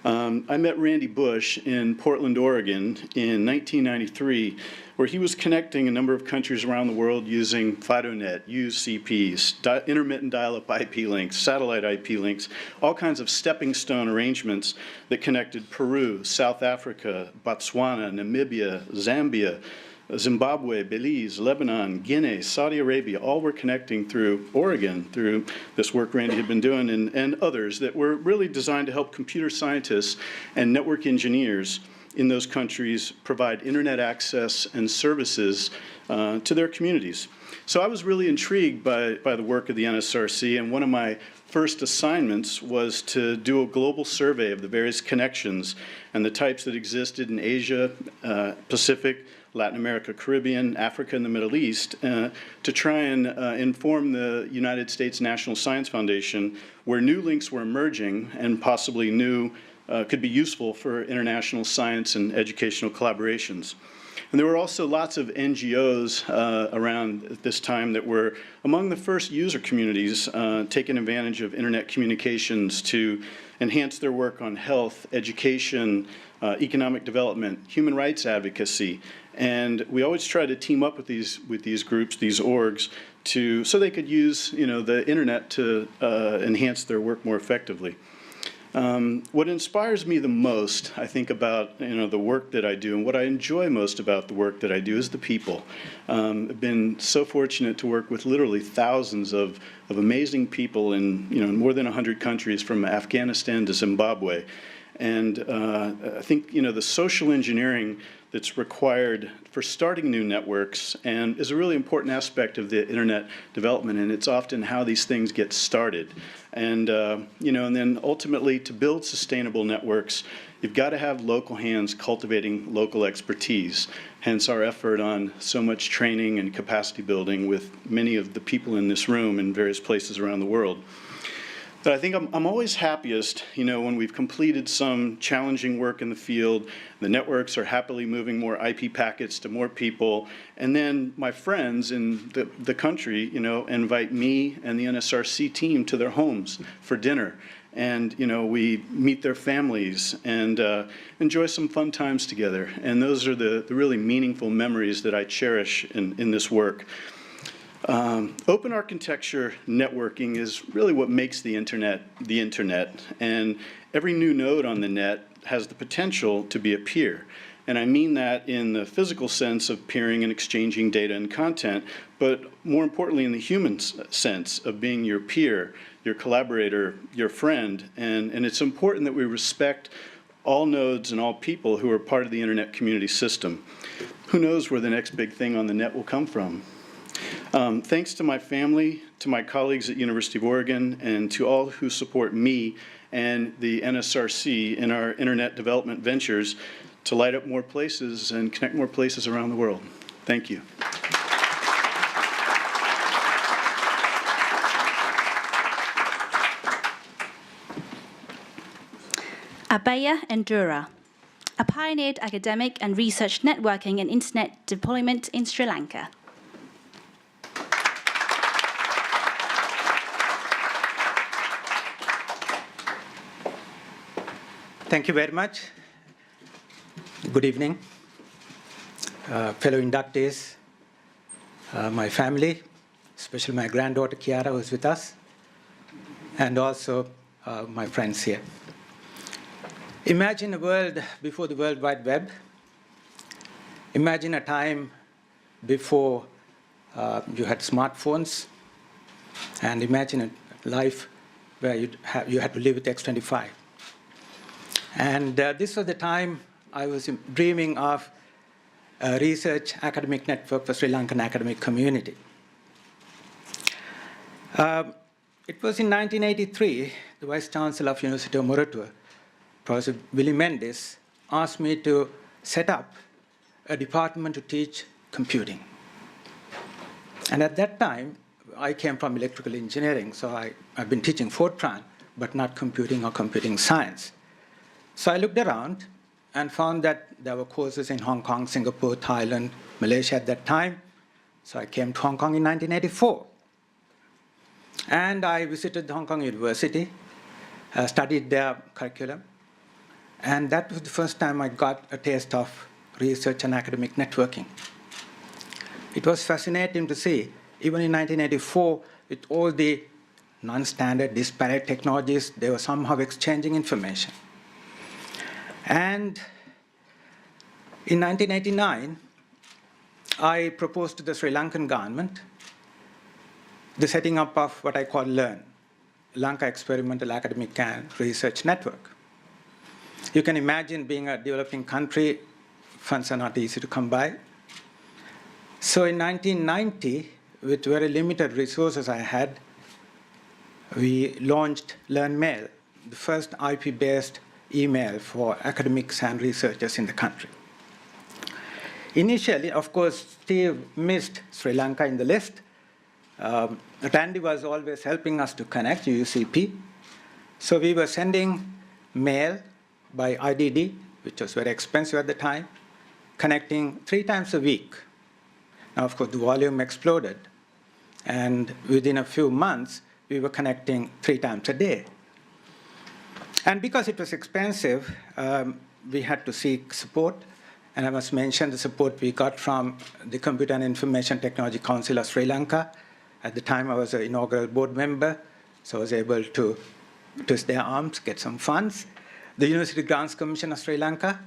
I met Randy Bush in Portland, Oregon in 1993, where he was connecting a number of countries around the world using FidoNet, UCPs, intermittent dial-up IP links, satellite IP links, all kinds of stepping stone arrangements that connected Peru, South Africa, Botswana, Namibia, Zambia, Zimbabwe, Belize, Lebanon, Guinea, Saudi Arabia, all were connecting through Oregon, through this work Randy had been doing, and others that were really designed to help computer scientists and network engineers in those countries provide internet access and services to their communities. So I was really intrigued by the work of the NSRC, and one of my first assignments was to do a global survey of the various connections and the types that existed in Asia, Pacific, Latin America, Caribbean, Africa, and the Middle East, to try and inform the United States National Science Foundation where new links were emerging and possibly new could be useful for international science and educational collaborations. And there were also lots of NGOs around at this time that were among the first user communities taking advantage of internet communications to enhance their work on health, education, economic development, human rights advocacy. And we always try to team up with these groups, these orgs, so they could use the internet to enhance their work more effectively. What inspires me the most, I think, about the work that I do, and what I enjoy most about the work that I do, is the people. I've been so fortunate to work with literally thousands of amazing people in more than 100 countries, from Afghanistan to Zimbabwe. And I think the social engineering that's required for starting new networks and is a really important aspect of the internet development, and it's often how these things get started. And and then ultimately, to build sustainable networks, you've got to have local hands cultivating local expertise. Hence our effort on so much training and capacity building with many of the people in this room in various places around the world. But I think I'm always happiest, when we've completed some challenging work in the field, the networks are happily moving more IP packets to more people, and then my friends in the country, invite me and the NSRC team to their homes for dinner. And, we meet their families and enjoy some fun times together. And those are the really meaningful memories that I cherish in this work. Open architecture networking is really what makes the internet, and every new node on the net has the potential to be a peer. And I mean that in the physical sense of peering and exchanging data and content, but more importantly in the human sense of being your peer, your collaborator, your friend. And it's important that we respect all nodes and all people who are part of the internet community system. Who knows where the next big thing on the net will come from? Thanks to my family, to my colleagues at University of Oregon, and to all who support me and the NSRC in our internet development ventures to light up more places and connect more places around the world. Thank you. Abaya Endura, a pioneered academic and research networking and internet deployment in Sri Lanka. Thank you very much. Good evening, fellow inductees, my family, especially my granddaughter Kiara, who is with us, and also my friends here. Imagine a world before the World Wide Web. Imagine a time before you had smartphones, and imagine a life where you had to live with X25. And this was the time I was dreaming of a research academic network for Sri Lankan academic community. It was in 1983, the Vice Chancellor of University of Moratuwa, Professor Willie Mendes, asked me to set up a department to teach computing. And at that time, I came from electrical engineering, so I've been teaching Fortran, but not computing or computing science. So I looked around and found that there were courses in Hong Kong, Singapore, Thailand, Malaysia at that time. So I came to Hong Kong in 1984. And I visited the Hong Kong University, studied their curriculum. And that was the first time I got a taste of research and academic networking. It was fascinating to see, even in 1984, with all the non-standard, disparate technologies, they were somehow exchanging information. And in 1989, I proposed to the Sri Lankan government the setting up of what I call LEARN, Lanka Experimental Academic and Research Network. You can imagine being a developing country, funds are not easy to come by. So in 1990, with very limited resources I had, we launched LEARN Mail, the first IP-based email for academics and researchers in the country. Initially, of course, Steve missed Sri Lanka in the list. Randy was always helping us to connect, UCP. So we were sending mail by IDD, which was very expensive at the time, connecting 3 times a week. Now, of course, the volume exploded. And within a few months, we were connecting 3 times a day. And because it was expensive, we had to seek support. And I must mention the support we got from the Computer and Information Technology Council of Sri Lanka. At the time, I was an inaugural board member, so I was able to twist their arms, get some funds. The University Grants Commission of Sri Lanka,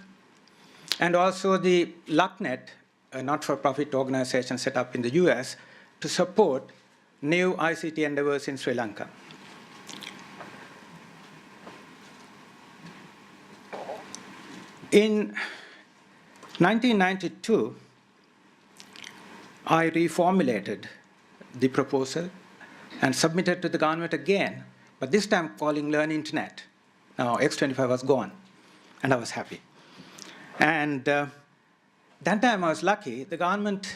and also the LUCNet, a not-for-profit organization set up in the US to support new ICT endeavors in Sri Lanka. In 1992, I reformulated the proposal and submitted to the government again, but this time calling Learn Internet. Now, X25 was gone, and I was happy. And that time I was lucky. The government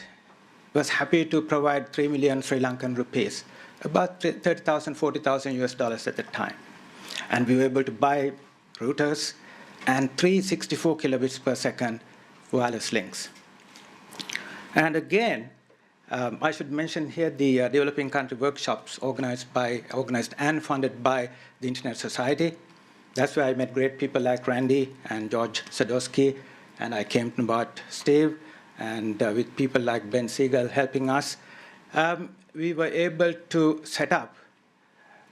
was happy to provide 3 million Sri Lankan rupees, about 30,000, 40,000 US dollars at the time. And we were able to buy routers and 364 kilobits per second wireless links. And again, I should mention here the developing country workshops organized and funded by the Internet Society. That's where I met great people like Randy and George Sadowski, and I came to know about Steve, and with people like Ben Siegel helping us, we were able to set up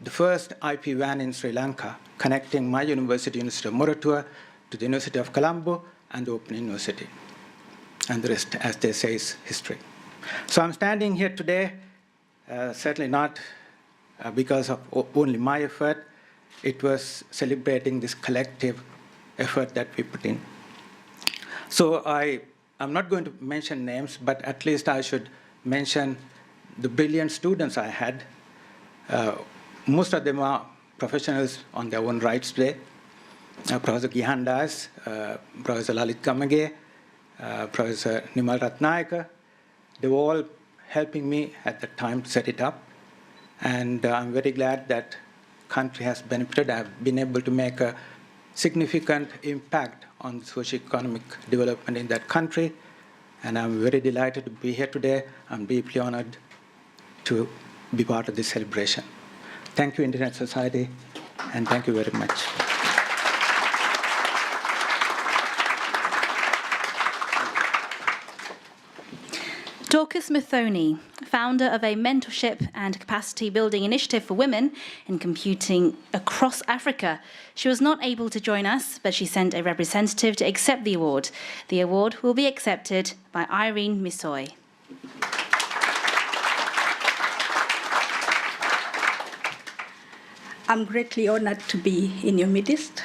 the first IP WAN in Sri Lanka, connecting my university, University of Moratuwa, to the University of Colombo and the Open University. And the rest, as they say, is history. So I'm standing here today, certainly not because of only my effort. It was celebrating this collective effort that we put in. So I'm not going to mention names, but at least I should mention the brilliant students I had. Most of them are professionals on their own rights today. Professor Gihandas, Professor Lalit Kamage, Professor Nimal Ratnayaka. They were all helping me at the time to set it up. And I'm very glad that country has benefited. I've been able to make a significant impact on socio-economic development in that country. And I'm very delighted to be here today. I'm deeply honored to be part of this celebration. Thank you, Internet Society, and thank you very much. Dorcas Mathoni, founder of a mentorship and capacity building initiative for women in computing across Africa. She was not able to join us, but she sent a representative to accept the award. The award will be accepted by Irene Misoy. I'm greatly honored to be in your midst.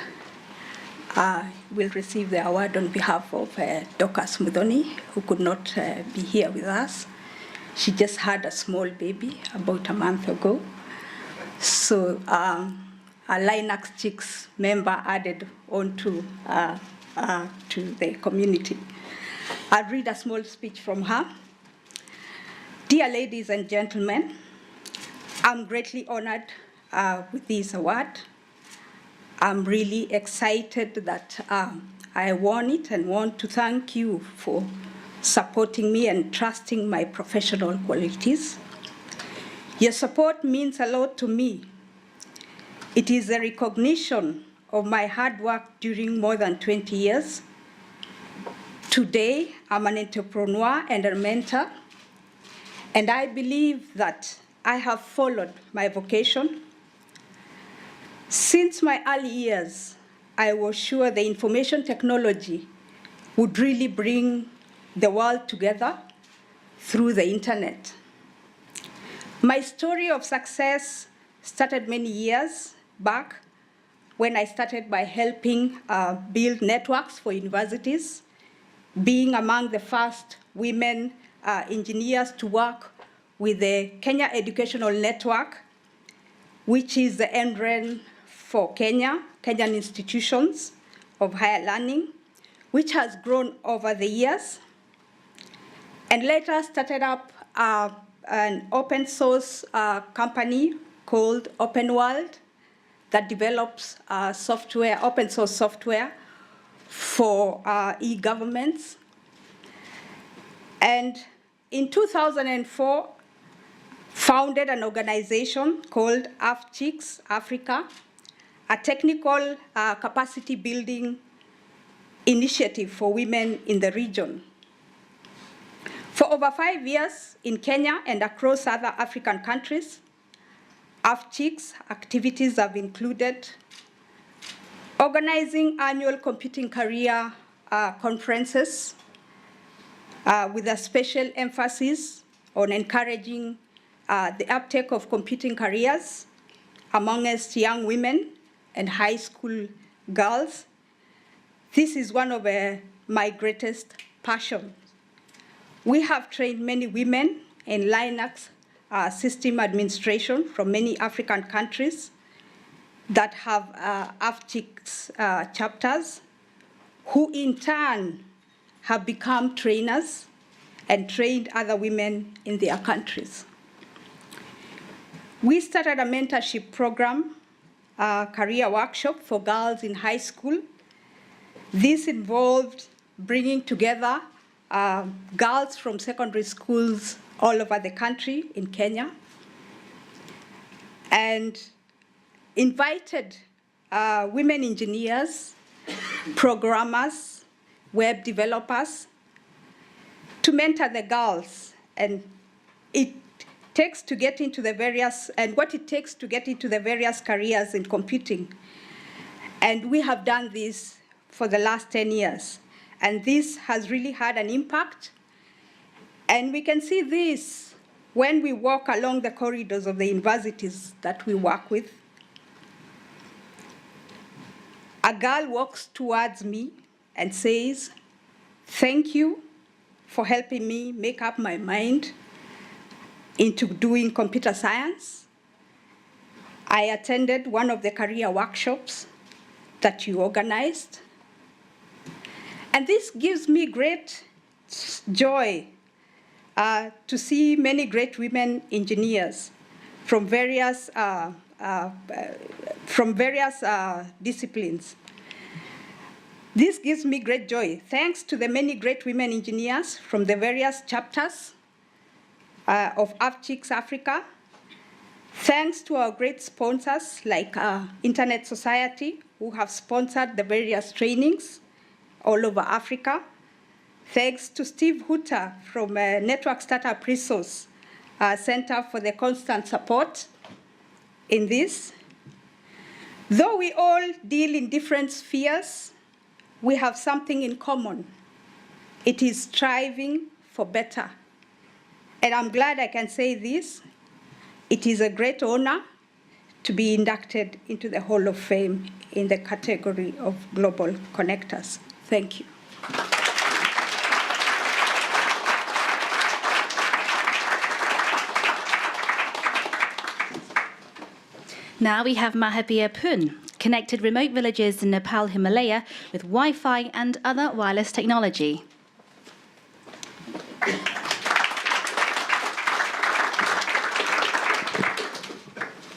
I will receive the award on behalf of Dorcas Mathoni, who could not be here with us. She just had a small baby about a month ago. So a Linux Chicks member added on to the community. I'll read a small speech from her. Dear ladies and gentlemen, I'm greatly honored with this award. I'm really excited that I won it and want to thank you for supporting me and trusting my professional qualities. Your support means a lot to me. It is a recognition of my hard work during more than 20 years. Today, I'm an entrepreneur and a mentor, and I believe that I have followed my vocation. Since my early years, I was sure the information technology would really bring the world together through the internet. My story of success started many years back when I started by helping build networks for universities, being among the first women engineers to work with the Kenya Educational Network, which is the NREN for Kenyan institutions of higher learning, which has grown over the years, and later started up an open source company called Open World that develops open source software for e-governments. And in 2004, founded an organization called AFCHICS Africa, a technical capacity building initiative for women in the region. For over 5 years in Kenya and across other African countries, AFCHICS activities have included organizing annual computing career conferences with a special emphasis on encouraging the uptake of computing careers amongst young women and high school girls. This is one of my greatest passions. We have trained many women in Linux system administration from many African countries that have AFCHICS chapters, who in turn have become trainers and trained other women in their countries. We started a mentorship program, career workshop for girls in high school. This involved bringing together girls from secondary schools all over the country in Kenya and invited women engineers, programmers, web developers to mentor the girls, and it takes to get into the various, and what it takes to get into the various careers in computing. And we have done this for the last 10 years. And this has really had an impact. And we can see this when we walk along the corridors of the universities that we work with. A girl walks towards me and says, "Thank you for helping me make up my mind into doing computer science. I attended one of the career workshops that you organized. And this gives me great joy to see many great women engineers from various disciplines. This gives me great joy. Thanks to the many great women engineers from the various chapters of UpChicks Africa. Thanks to our great sponsors like Internet Society, who have sponsored the various trainings all over Africa. Thanks to Steve Hutter from Network Startup Resource Center for the constant support in this. Though we all deal in different spheres, we have something in common. It is striving for better. And I'm glad I can say this. It is a great honor to be inducted into the Hall of Fame in the category of Global Connectors. Thank you. Now we have Mahabir Pun, connected remote villages in Nepal Himalaya with Wi-Fi and other wireless technology.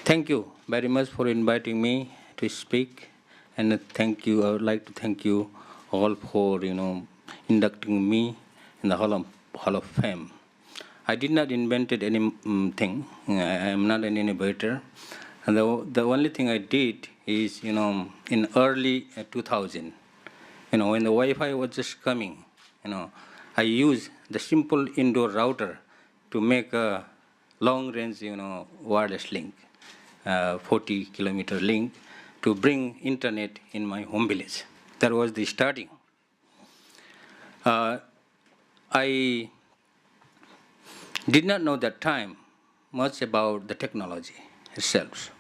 Thank you very much for inviting me to speak, and thank you. I would like to thank you all for inducting me in the Hall of Fame. I did not invent anything. I am not an innovator. And the only thing I did is, in early 2000, when the Wi-Fi was just coming, I used the simple indoor router to make a long-range, wireless link, 40-kilometer link, to bring internet in my home village. That was the starting. I did not know that time much about the technology itself.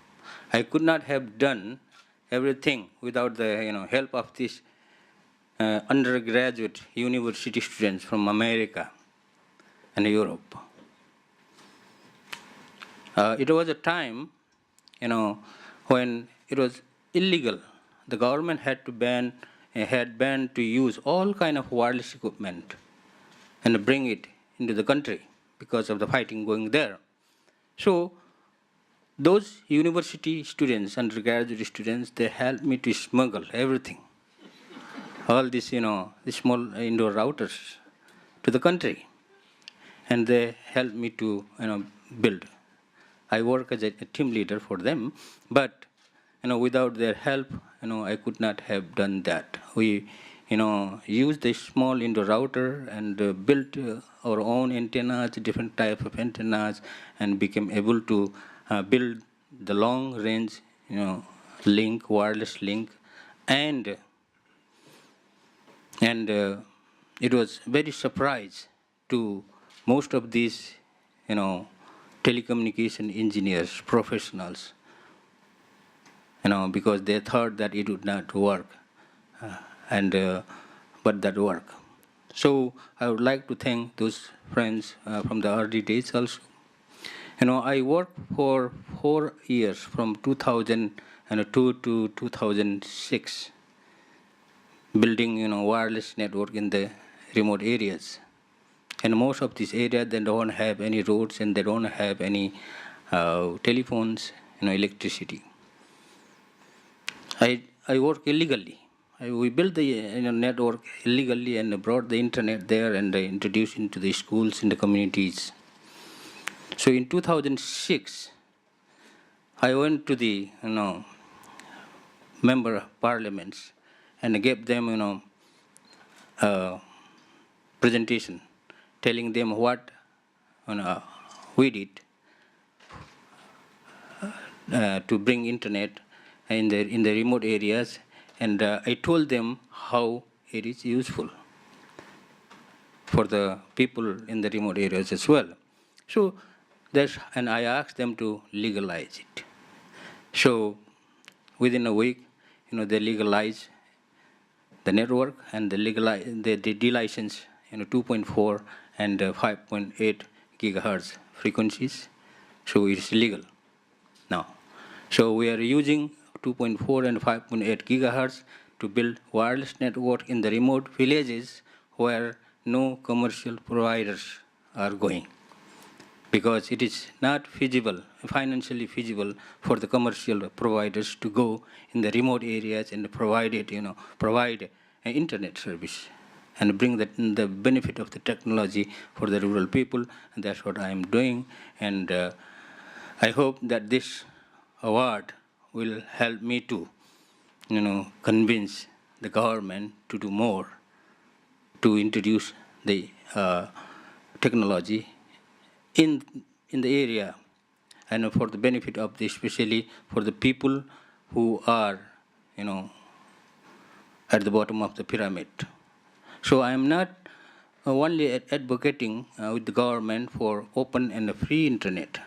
I could not have done everything without the help of these undergraduate university students from America and Europe. It was a time, when it was illegal. The government had banned to use all kind of wireless equipment and bring it into the country because of the fighting going there. So those university students, undergraduate students, they helped me to smuggle everything, all these, these small indoor routers to the country, and they helped me to, build. I work as a team leader for them, but, without their help, I could not have done that. We, used this small indoor router and built our own antennas, different type of antennas, and became able to build the long-range, link, wireless link, and it was very surprise to most of these, telecommunication engineers, professionals, because they thought that it would not work, but that worked. So I would like to thank those friends from the early days also. I worked for 4 years, from 2002 to 2006, building, wireless network in the remote areas. And most of these areas, they don't have any roads and they don't have any telephones, electricity. I work illegally. We built the network illegally and brought the internet there and introduced into the schools in the communities. So in 2006, I went to the member of parliaments and gave them a presentation, telling them what we did to bring internet in the remote areas, and I told them how it is useful. for the people in the remote areas as well. So and I asked them to legalize it. So within a week, they legalize the network and they de-license 2.4 and 5.8 gigahertz frequencies. So it's legal now. So we are using 2.4 and 5.8 gigahertz to build wireless network in the remote villages where no commercial providers are going, because it is not feasible, financially feasible for the commercial providers to go in the remote areas and provide an internet service and bring the benefit of the technology for the rural people. And that's what I am doing. And I hope that this award will help me to, convince the government to do more to introduce the technology in the area, and for the benefit of especially for the people who are, at the bottom of the pyramid. So I am not only advocating with the government for open and free internet.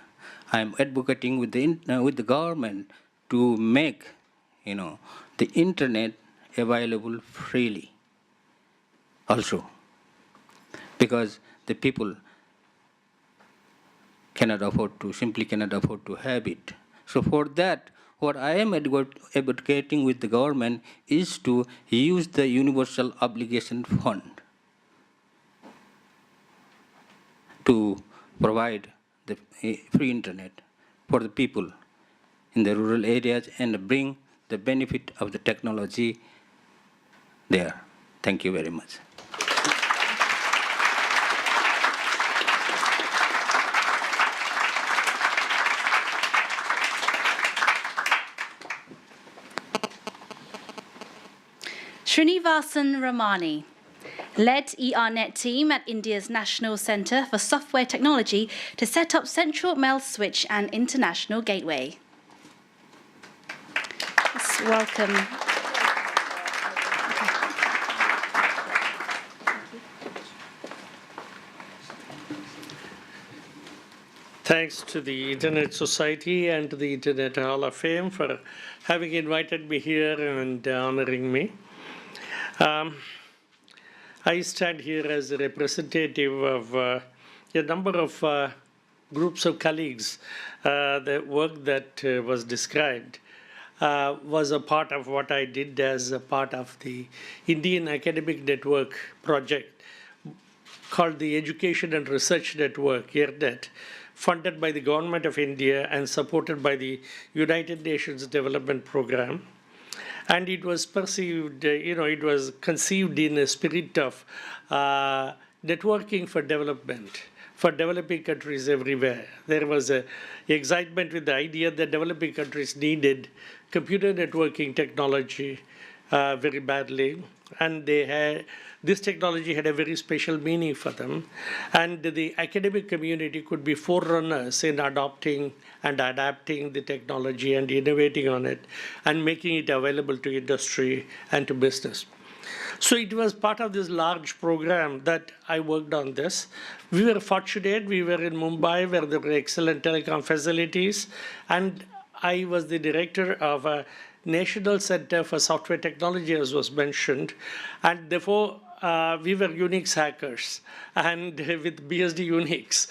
I am advocating with the government to make, the internet available freely also, because the people simply cannot afford to have it. So for that, what I am advocating with the government is to use the Universal Obligation Fund to provide the free internet for the people in the rural areas and bring the benefit of the technology there. Thank you very much. Srinivasan Ramani led ERNet team at India's National Centre for Software Technology to set up Central Mail Switch and International Gateway. Let's welcome. Thanks to the Internet Society and to the Internet Hall of Fame for having invited me here and honoring me. I stand here as a representative of a number of groups of colleagues. The work that was described was a part of what I did as a part of the Indian Academic Network project called the Education and Research Network, ERNet, funded by the Government of India and supported by the United Nations Development Program. And it was perceived, it was conceived in a spirit of networking for development, for developing countries everywhere. There was an excitement with the idea that developing countries needed computer networking technology very badly. And this technology had a very special meaning for them. And the academic community could be forerunners in adopting and adapting the technology and innovating on it and making it available to industry and to business. So it was part of this large program that I worked on this. We were fortunate. We were in Mumbai where there were excellent telecom facilities. And I was the director of a National Center for Software Technology, as was mentioned. And therefore, we were Unix hackers, and with BSD Unix,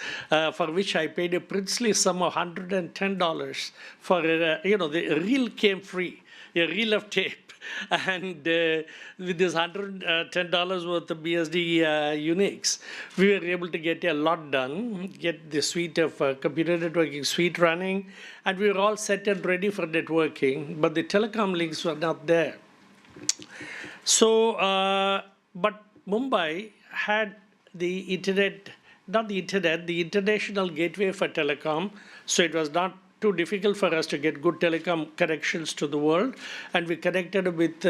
for which I paid a princely sum of $110 for, the reel came free, a reel of tape. And with this $110 worth of BSD Unix, we were able to get a lot done, get the suite of computer networking suite running, and we were all set and ready for networking, but the telecom links were not there. So, but Mumbai had the internet, not the internet, the international gateway for telecom, so it was not too difficult for us to get good telecom connections to the world. And we connected with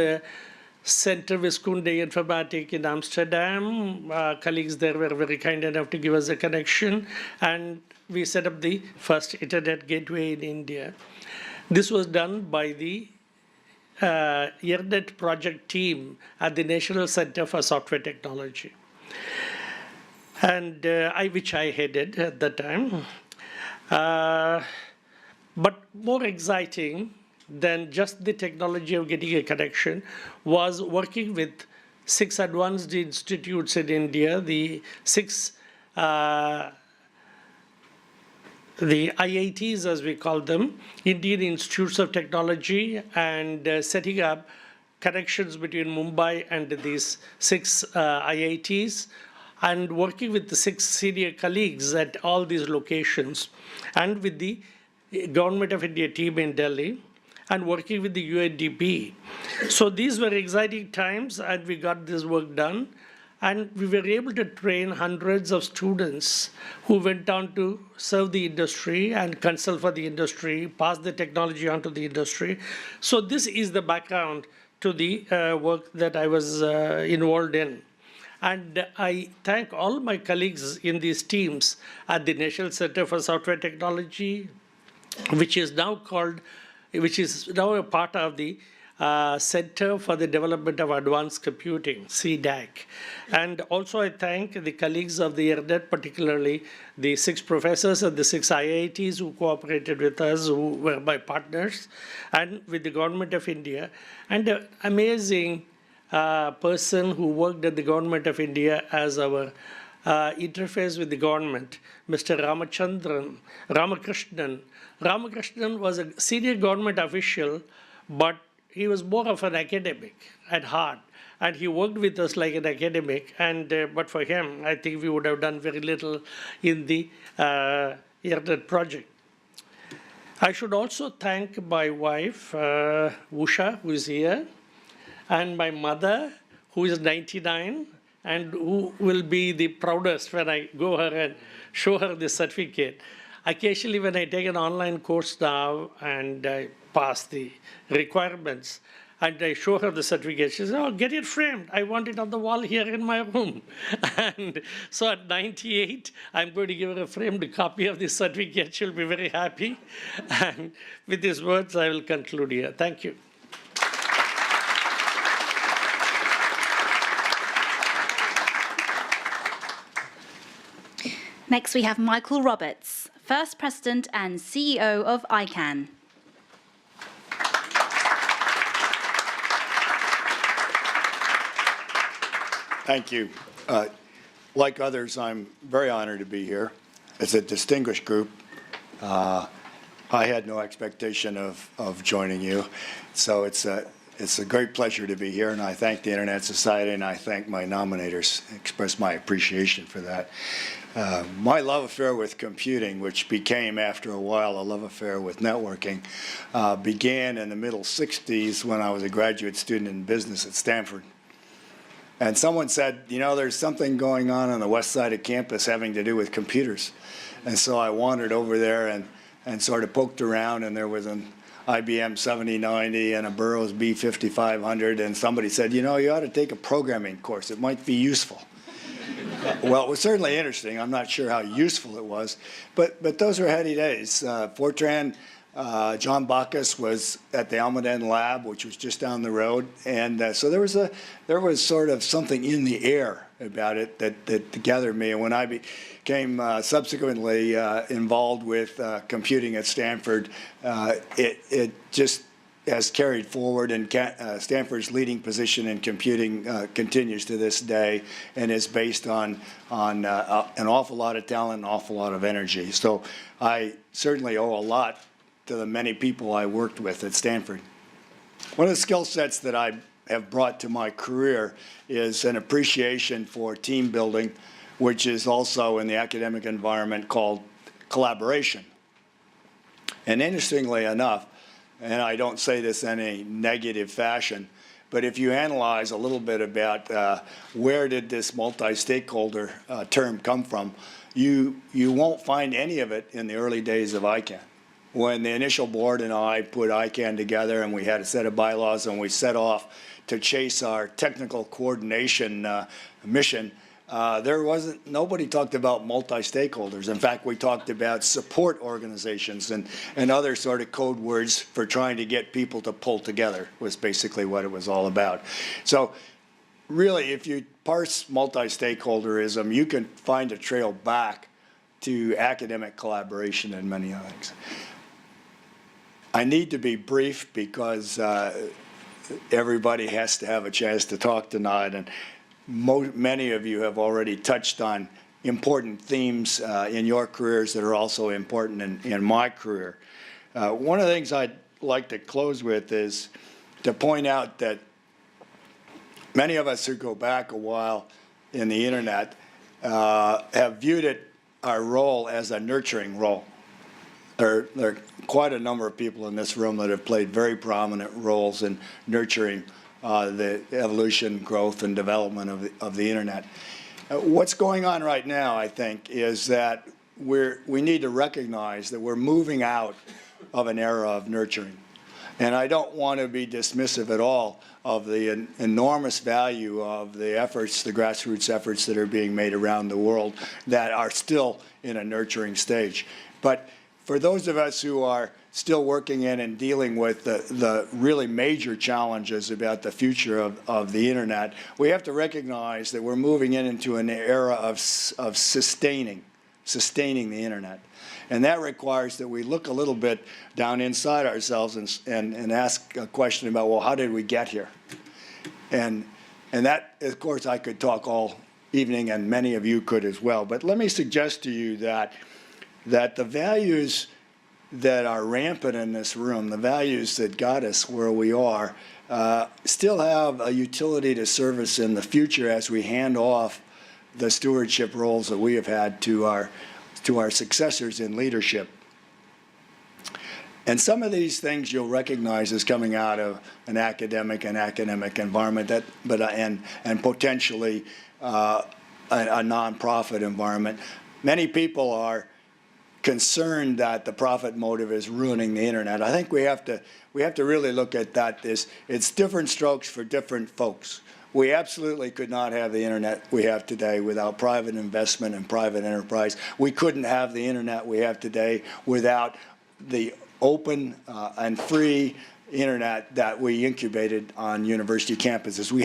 Center Wiskunde Informatik in Amsterdam. Colleagues there were very kind enough to give us a connection. And we set up the first internet gateway in India. This was done by the ERNet project team at the National Center for Software Technology. and which I headed at that time. But more exciting than just the technology of getting a connection was working with 6 advanced institutes in India, the 6 the IITs, as we call them, Indian Institutes of Technology, and setting up connections between Mumbai and these 6 IITs, and working with the 6 senior colleagues at all these locations, and with the Government of India team in Delhi, and working with the UNDP. So these were exciting times, and we got this work done. And we were able to train hundreds of students who went on to serve the industry and consult for the industry, pass the technology on to the industry. So this is the background to the work that I was involved in. And I thank all my colleagues in these teams at the National Center for Software Technology, which is now a part of the Center for the Development of Advanced Computing, CDAC. And also I thank the colleagues of the ERNET, particularly the 6 professors at the 6 IITs who cooperated with us, who were my partners, and with the Government of India. And an amazing person who worked at the Government of India as our interface with the government, Mr. Ramakrishnan. Ramakrishnan was a senior government official, but he was more of an academic at heart, and he worked with us like an academic. And but for him, I think we would have done very little in the ERNET project. I should also thank my wife, Usha, who is here, and my mother, who is 99, and who will be the proudest when I go her and show her the certificate. Occasionally, when I take an online course now and I pass the requirements, and I show her the certificate, she says, "Oh, get it framed. I want it on the wall here in my room." And so at 98, I'm going to give her a framed copy of the certificate. She'll be very happy. And with these words, I will conclude here. Thank you. Next, we have Michael Roberts, First President and CEO of ICANN. Thank you. Like others, I'm very honored to be here. It's a distinguished group. I had no expectation of joining you, so it's a great pleasure to be here, and I thank the Internet Society, and I thank my nominators, express my appreciation for that. My love affair with computing, which became after a while a love affair with networking, began in the middle 60s when I was a graduate student in business at Stanford. And someone said, you know, there's something going on the west side of campus having to do with computers. And so I wandered over there and sort of poked around, and there was an IBM 7090 and a Burroughs B5500, and somebody said, you know, you ought to take a programming course. It might be useful. Well, it was certainly interesting. I'm not sure how useful it was, but those were heady days. Fortran, John Bacchus was at the Almaden lab, which was just down the road, and so there was sort of something in the air about it that gathered me. And when I became subsequently involved with computing at Stanford, it just has carried forward, and Stanford's leading position in computing continues to this day, and is based on an awful lot of talent, an awful lot of energy. So I certainly owe a lot to the many people I worked with at Stanford. One of the skill sets that I have brought to my career is an appreciation for team building, which is also in the academic environment called collaboration. And interestingly enough, and I don't say this in a negative fashion, but if you analyze a little bit about where did this multi-stakeholder term come from, you won't find any of it in the early days of ICANN. When the initial board and I put ICANN together, and we had a set of bylaws, and we set off to chase our technical coordination mission, nobody talked about multi-stakeholders. In fact, we talked about support organizations and other sort of code words for trying to get people to pull together, was basically what it was all about. So really, if you parse multi-stakeholderism, you can find a trail back to academic collaboration and many other things. I need to be brief because everybody has to have a chance to talk tonight, and many of you have already touched on important themes in your careers that are also important in my career. One of the things I'd like to close with is to point out that many of us who go back a while in the internet have viewed our role as a nurturing role. There are quite a number of people in this room that have played very prominent roles in nurturing the evolution, growth, and development of the internet. What's going on right now, I think, is that we need to recognize that we're moving out of an era of nurturing. And I don't want to be dismissive at all of the enormous value of the efforts, the grassroots efforts that are being made around the world that are still in a nurturing stage. But for those of us who are still working in and dealing with the really major challenges about the future of the internet, we have to recognize that we're moving into an era of sustaining the internet. And that requires that we look a little bit down inside ourselves and ask a question about, well, how did we get here? And that, of course, I could talk all evening, and many of you could as well. But let me suggest to you that the values that are rampant in this room, the values that got us where we are, still have a utility to service in the future as we hand off the stewardship roles that we have had to our successors in leadership. And some of these things you'll recognize as coming out of an academic environment, and potentially a nonprofit environment. Many people are concerned that the profit motive is ruining the internet. I think we have to really look at that. It's different strokes for different folks. We absolutely could not have the internet we have today without private investment and private enterprise. We couldn't have the internet we have today without the open and free internet that we incubated on university campuses. We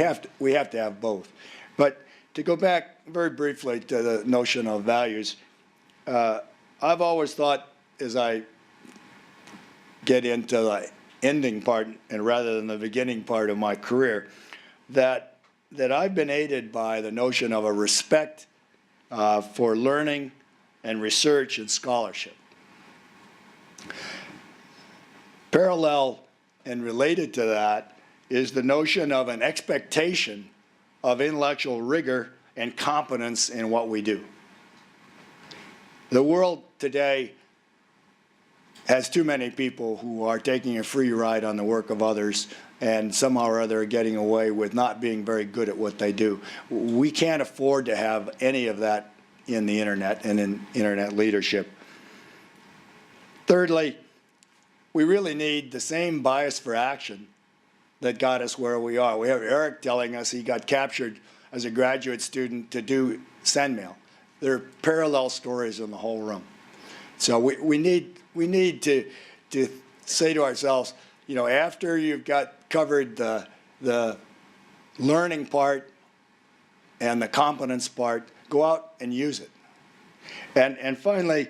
have to have both. But to go back very briefly to the notion of values, I've always thought, as I get into the ending part and rather than the beginning part of my career, that I've been aided by the notion of a respect for learning and research and scholarship. Parallel and related to that is the notion of an expectation of intellectual rigor and competence in what we do. The world today has too many people who are taking a free ride on the work of others and somehow or other are getting away with not being very good at what they do. We can't afford to have any of that in the internet and in internet leadership. Thirdly, we really need the same bias for action that got us where we are. We have Eric telling us he got captured as a graduate student to do SendMail. There are parallel stories in the whole room. So we need to say to ourselves, you know, after you've got covered the learning part and the competence part, go out and use it. And finally,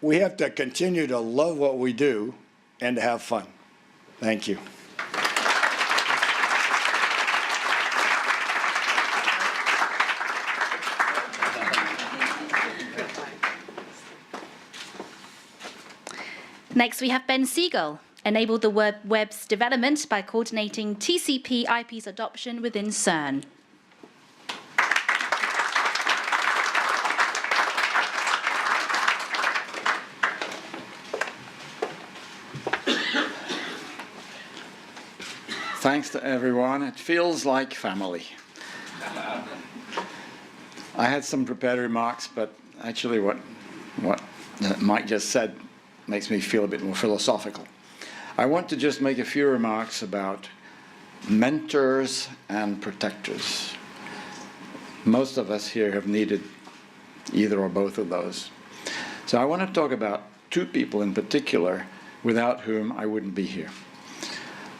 we have to continue to love what we do and to have fun. Thank you. Next, we have Ben Siegel, enabled the web's development by coordinating TCP IP's adoption within CERN. Thanks to everyone. It feels like family. I had some prepared remarks, but actually what Mike just said makes me feel a bit more philosophical. I want to just make a few remarks about mentors and protectors. Most of us here have needed either or both of those. So I want to talk about two people in particular without whom I wouldn't be here.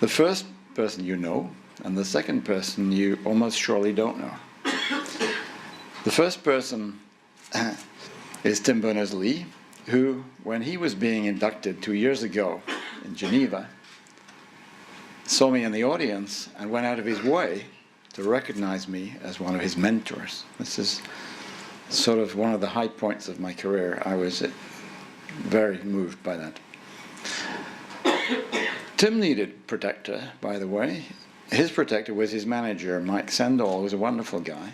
The first person you know, and the second person you almost surely don't know. The first person is Tim Berners-Lee, who, when he was being inducted 2 years ago in Geneva, saw me in the audience and went out of his way to recognize me as one of his mentors. This is sort of one of the high points of my career. I was very moved by that. Tim needed protector, by the way. His protector was his manager, Mike Sendall, who was a wonderful guy.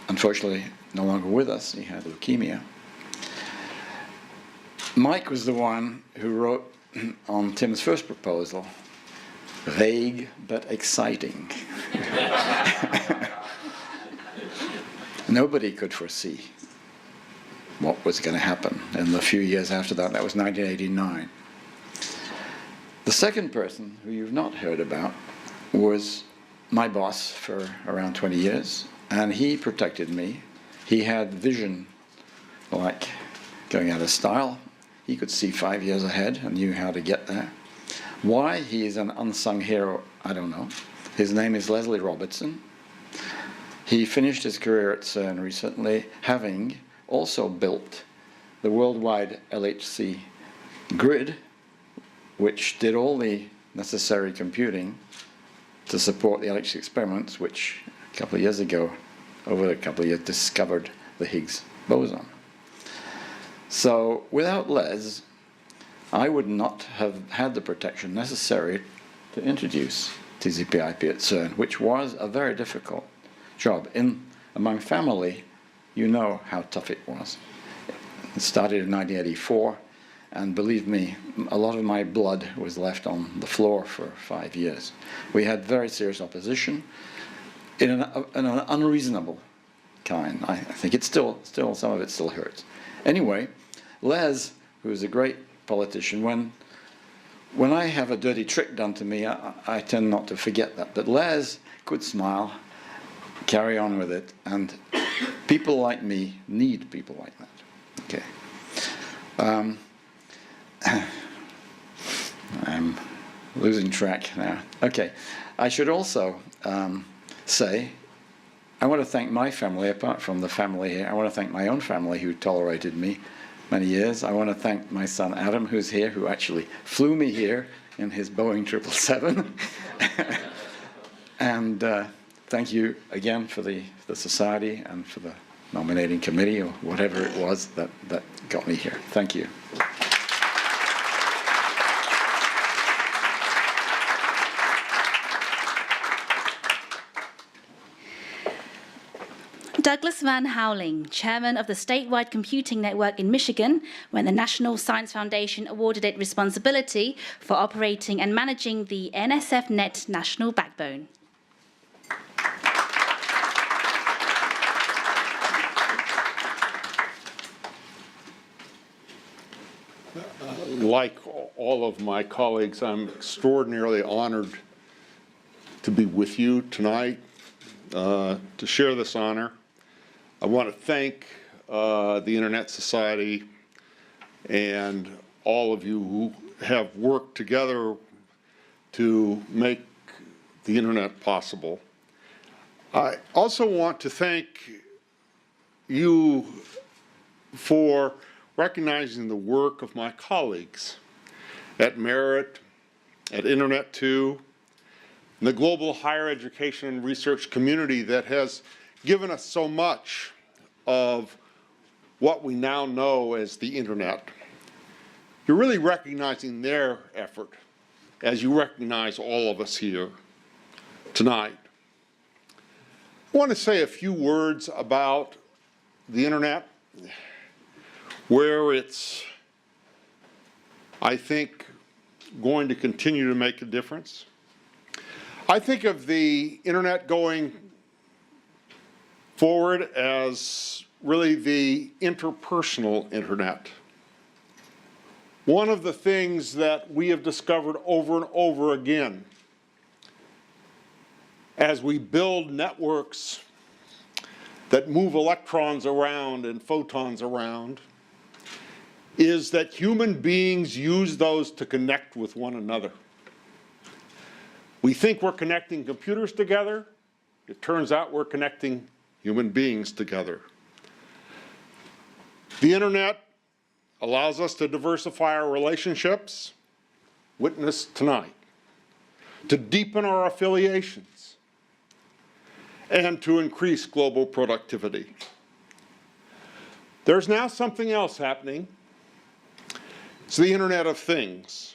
Unfortunately, no longer with us. He had leukemia. Mike was the one who wrote on Tim's first proposal, vague but exciting. Nobody could foresee what was going to happen in the few years after that. That was 1989. The second person, who you've not heard about, was my boss for around 20 years, and he protected me. He had vision like going out of style. He could see 5 years ahead and knew how to get there. Why he is an unsung hero, I don't know. His name is Leslie Robertson. He finished his career at CERN recently, having also built the worldwide LHC grid, which did all the necessary computing to support the LHC experiments, which a couple of years ago, over a couple of years, discovered the Higgs boson. So without Les, I would not have had the protection necessary to introduce TCP/IP at CERN, which was a very difficult job. Among family, you know how tough it was. It started in 1984, and believe me, a lot of my blood was left on the floor for 5 years. We had very serious opposition in an unreasonable kind. I think it's still some of it still hurts. Anyway, Les, who is a great politician, when I have a dirty trick done to me, I tend not to forget that. But Les could smile, carry on with it, and people like me need people like that. Okay. I'm losing track now. Okay. I should also say, I want to thank my family, apart from the family here. I want to thank my own family who tolerated me many years. I want to thank my son Adam, who's here, who actually flew me here in his Boeing 777. And thank you again for the society and for the nominating committee or whatever it was that got me here. Thank you. Douglas Van Houweling, chairman of the statewide computing network in Michigan, when the National Science Foundation awarded it responsibility for operating and managing the NSF-NET national backbone. Like all of my colleagues, I'm extraordinarily honored to be with you tonight to share this honor. I want to thank the Internet Society and all of you who have worked together to make the Internet possible. I also want to thank you for recognizing the work of my colleagues at Merit, at Internet2, and the global higher education and research community that has given us so much of what we now know as the Internet. You're really recognizing their effort as you recognize all of us here tonight. I want to say a few words about the Internet, where it's, I think, going to continue to make a difference. I think of the Internet going forward as really the interpersonal Internet. One of the things that we have discovered over and over again as we build networks that move electrons around and photons around is that human beings use those to connect with one another. We think we're connecting computers together. It turns out we're connecting human beings together. The internet allows us to diversify our relationships, witness tonight, to deepen our affiliations, and to increase global productivity. There's now something else happening. It's the Internet of Things,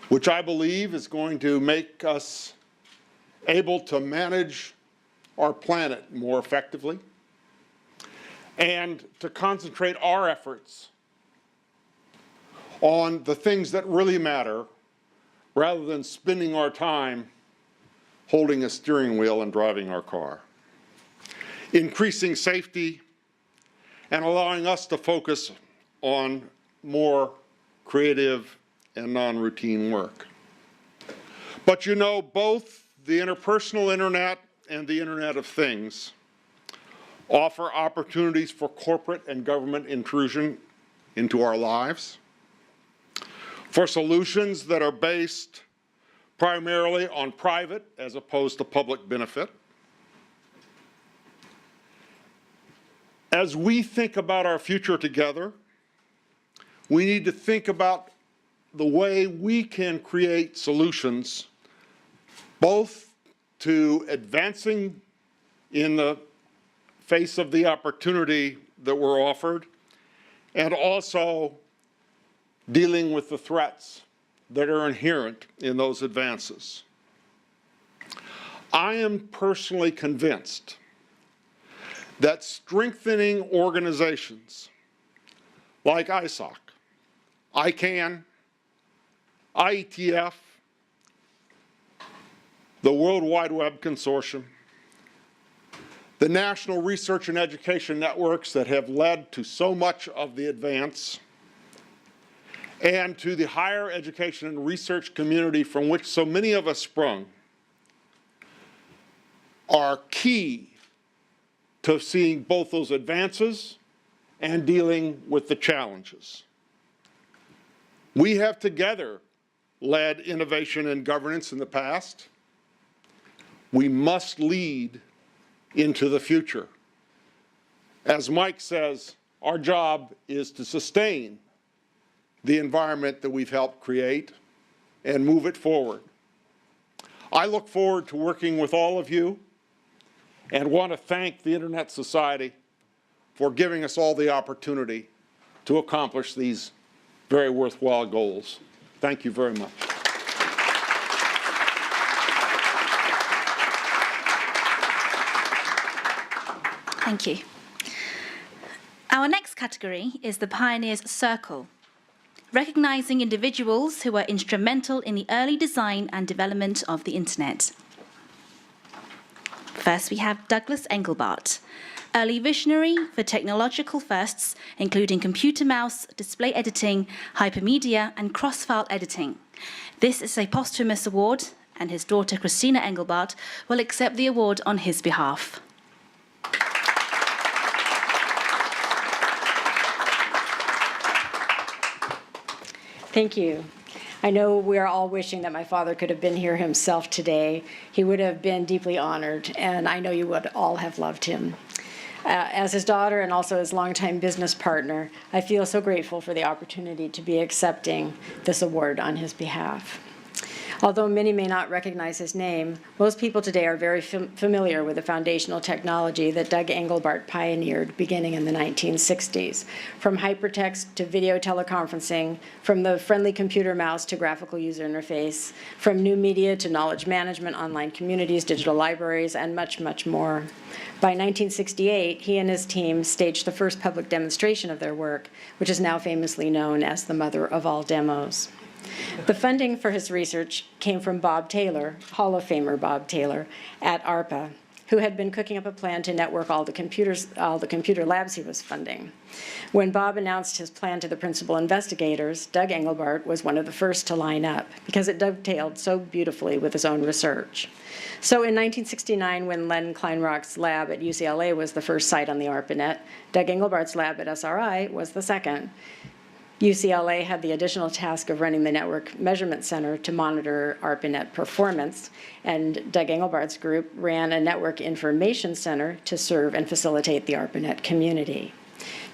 which I believe is going to make us able to manage our planet more effectively and to concentrate our efforts on the things that really matter rather than spending our time holding a steering wheel and driving our car. Increasing safety and allowing us to focus on more creative and non-routine work. But you know, both the interpersonal internet and the Internet of Things offer opportunities for corporate and government intrusion into our lives, for solutions that are based primarily on private as opposed to public benefit. As we think about our future together, we need to think about the way we can create solutions both to advancing in the face of the opportunity that we're offered and also dealing with the threats that are inherent in those advances. I am personally convinced that strengthening organizations like ISOC, ICANN, IETF, the World Wide Web Consortium, the national research and education networks that have led to so much of the advance, and to the higher education and research community from which so many of us sprung, are key to seeing both those advances and dealing with the challenges. We have together led innovation and governance in the past. We must lead into the future. As Mike says, our job is to sustain the environment that we've helped create and move it forward. I look forward to working with all of you and want to thank the Internet Society for giving us all the opportunity to accomplish these very worthwhile goals. Thank you very much. Thank you. Our next category is the Pioneers Circle, recognizing individuals who were instrumental in the early design and development of the Internet. First, we have Douglas Engelbart, early visionary for technological firsts, including computer mouse, display editing, hypermedia, and cross-file editing. This is a posthumous award, and his daughter Christina Engelbart will accept the award on his behalf. Thank you. I know we're all wishing that my father could have been here himself today. He would have been deeply honored, and I know you would all have loved him. As his daughter and also his longtime business partner, I feel so grateful for the opportunity to be accepting this award on his behalf. Although many may not recognize his name, most people today are very familiar with the foundational technology that Doug Engelbart pioneered beginning in the 1960s. From hypertext to video teleconferencing, from the friendly computer mouse to graphical user interface, from new media to knowledge management, online communities, digital libraries, and much, much more. By 1968, he and his team staged the first public demonstration of their work, which is now famously known as the mother of all demos. The funding for his research came from Bob Taylor, Hall of Famer Bob Taylor, at ARPA, who had been cooking up a plan to network all the computer labs he was funding. When Bob announced his plan to the principal investigators, Doug Engelbart was one of the first to line up because it dovetailed so beautifully with his own research. So in 1969, when Len Kleinrock's lab at UCLA was the first site on the ARPANET, Doug Engelbart's lab at SRI was the second. UCLA had the additional task of running the Network Measurement Center to monitor ARPANET performance, and Doug Engelbart's group ran a Network Information Center to serve and facilitate the ARPANET community.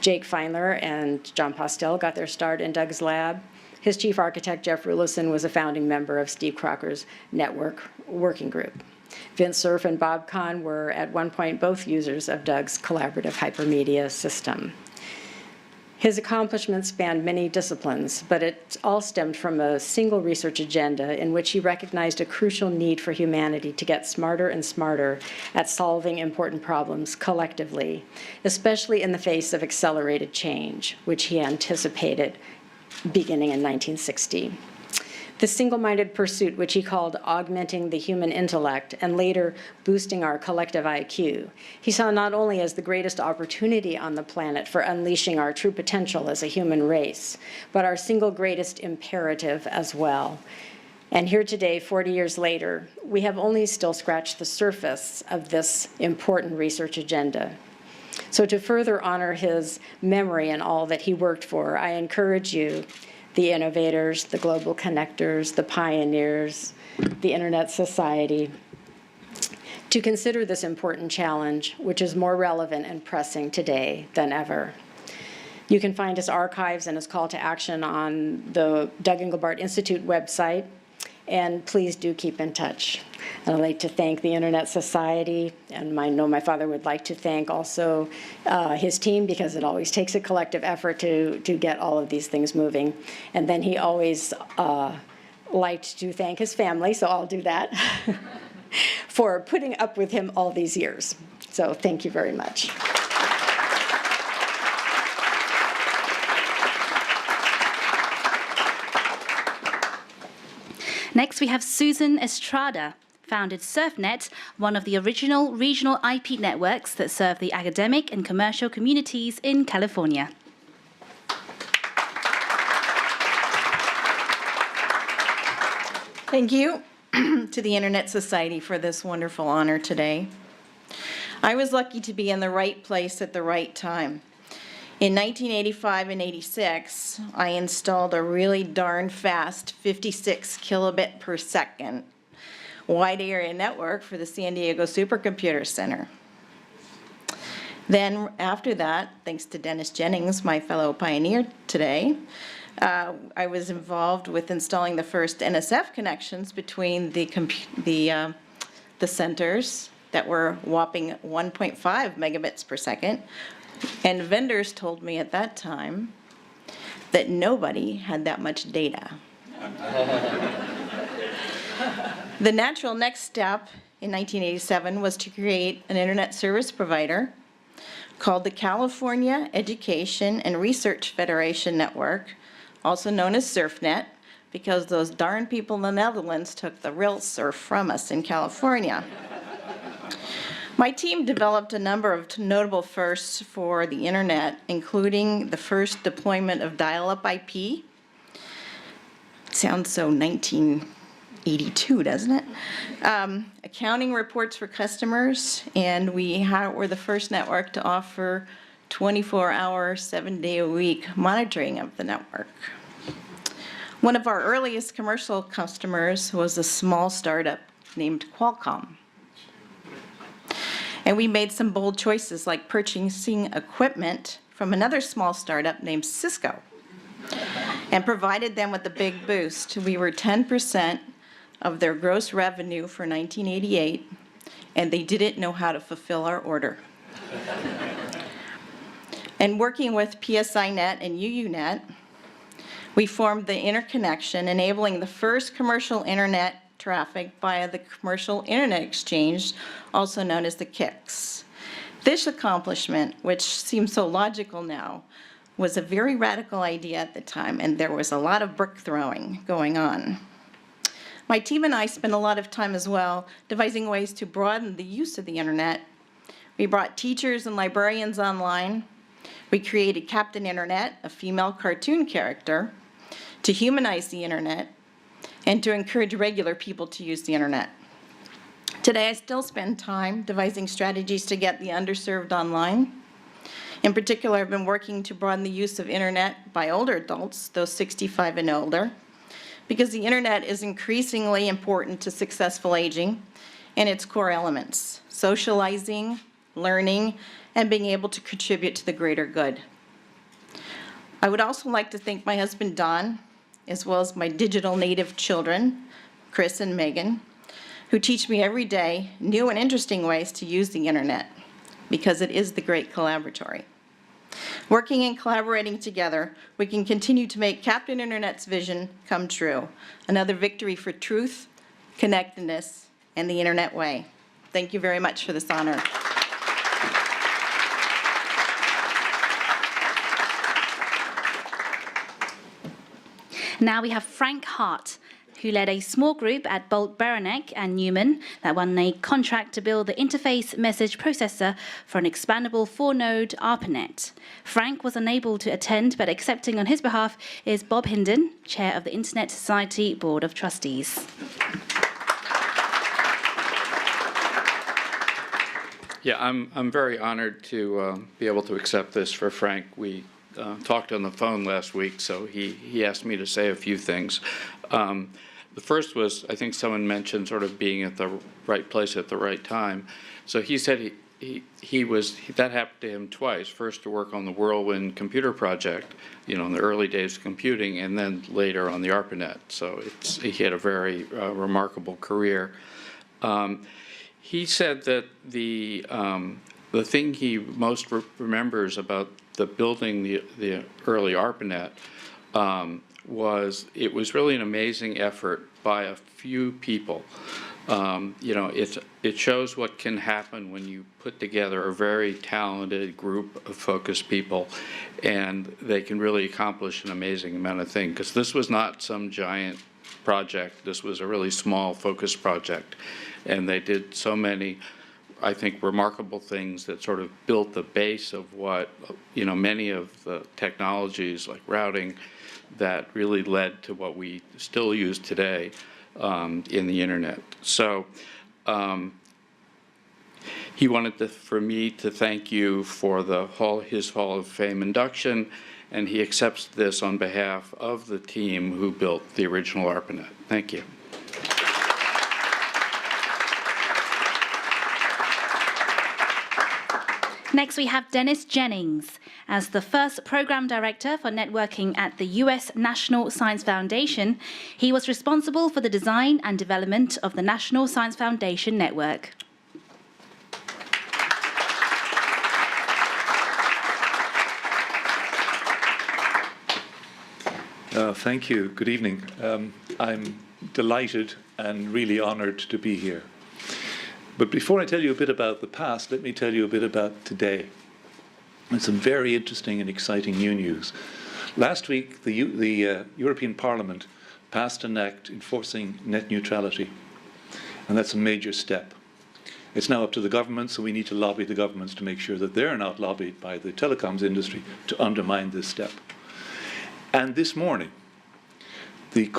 Jake Feinler and John Postel got their start in Doug's lab. His chief architect, Jeff Rulison, was a founding member of Steve Crocker's Network Working Group. Vince Cerf and Bob Kahn were at one point both users of Doug's collaborative hypermedia system. His accomplishments spanned many disciplines, but it all stemmed from a single research agenda in which he recognized a crucial need for humanity to get smarter and smarter at solving important problems collectively, especially in the face of accelerated change, which he anticipated beginning in 1960. The single-minded pursuit, which he called augmenting the human intellect and later boosting our collective IQ, he saw not only as the greatest opportunity on the planet for unleashing our true potential as a human race, but our single greatest imperative as well. And here today, 40 years later, we have only still scratched the surface of this important research agenda. So to further honor his memory and all that he worked for, I encourage you, the innovators, the global connectors, the pioneers, the Internet Society, to consider this important challenge, which is more relevant and pressing today than ever. You can find his archives and his call to action on the Doug Engelbart Institute website, and please do keep in touch. And I'd like to thank the Internet Society, and I know my father would like to thank also his team, because it always takes a collective effort to get all of these things moving. And then he always liked to thank his family, so I'll do that, for putting up with him all these years. So thank you very much. Next, we have Susan Estrada, founded SurfNet, one of the original regional IP networks that serve the academic and commercial communities in California. Thank you to the Internet Society for this wonderful honor today. I was lucky to be in the right place at the right time. In 1985 and 86, I installed a really darn fast 56 kilobit per second wide area network for the San Diego Supercomputer Center. Then after that, thanks to Dennis Jennings, my fellow pioneer today, I was involved with installing the first NSF connections between the centers that were whopping 1.5 megabits per second. And vendors told me at that time that nobody had that much data. The natural next step in 1987 was to create an internet service provider called the California Education and Research Federation Network, also known as SurfNet, because those darn people in the Netherlands took the real surf from us in California. My team developed a number of notable firsts for the internet, including the first deployment of dial-up IP. Sounds so 1982, doesn't it? Accounting reports for customers, and we were the first network to offer 24-hour, 7-day-a-week monitoring of the network. One of our earliest commercial customers was a small startup named Qualcomm. And we made some bold choices, like purchasing equipment from another small startup named Cisco and provided them with a big boost. We were 10% of their gross revenue for 1988, and they didn't know how to fulfill our order. And working with PSINet and UUNet, we formed the interconnection, enabling the first commercial internet traffic via the Commercial Internet Exchange, also known as the KIX. This accomplishment, which seems so logical now, was a very radical idea at the time, and there was a lot of brick throwing going on. My team and I spent a lot of time as well devising ways to broaden the use of the internet. We brought teachers and librarians online. We created Captain Internet, a female cartoon character, to humanize the internet and to encourage regular people to use the internet. Today, I still spend time devising strategies to get the underserved online. In particular, I've been working to broaden the use of internet by older adults, those 65 and older, because the internet is increasingly important to successful aging and its core elements, socializing, learning, and being able to contribute to the greater good. I would also like to thank my husband, Don, as well as my digital native children, Chris and Megan, who teach me every day new and interesting ways to use the internet, because it is the great collaboratory. Working and collaborating together, we can continue to make Captain Internet's vision come true. Another victory for truth, connectedness, and the internet way. Thank you very much for this honor. Now we have Frank Hart, who led a small group at Bolt Beranek and Newman that won a contract to build the interface message processor for an expandable 4-node ARPANET. Frank was unable to attend, but accepting on his behalf is Bob Hinden, Chair of the Internet Society Board of Trustees. Yeah, I'm very honored to be able to accept this for Frank. We talked on the phone last week, so he asked me to say a few things. The first was, I think someone mentioned sort of being at the right place at the right time. So he said that happened to him twice. First to work on the Whirlwind computer project, you know, in the early days of computing, and then later on the ARPANET. So he had a very remarkable career. He said that the thing he most remembers about the building the early ARPANET was it was really an amazing effort by a few people. You know, it shows what can happen when you put together a very talented group of focused people, and they can really accomplish an amazing amount of things. Because this was not some giant project. This was a really small, focused project, and they did so many, I think, remarkable things that sort of built the base of what, you know, many of the technologies like routing that really led to what we still use today in the internet. So he wanted for me to thank you for his Hall of Fame induction, and he accepts this on behalf of the team who built the original ARPANET. Thank you. Next, we have Dennis Jennings. As the first program director for networking at the U.S. National Science Foundation, he was responsible for the design and development of the National Science Foundation Network. Thank you. Good evening. I'm delighted and really honored to be here. But before I tell you a bit about the past, let me tell you a bit about today. And some very interesting and exciting new news. Last week, the European Parliament passed an act enforcing net neutrality, and that's a major step. It's now up to the governments, so we need to lobby the governments to make sure that they're not lobbied by the telecoms industry to undermine this step. And this morning, the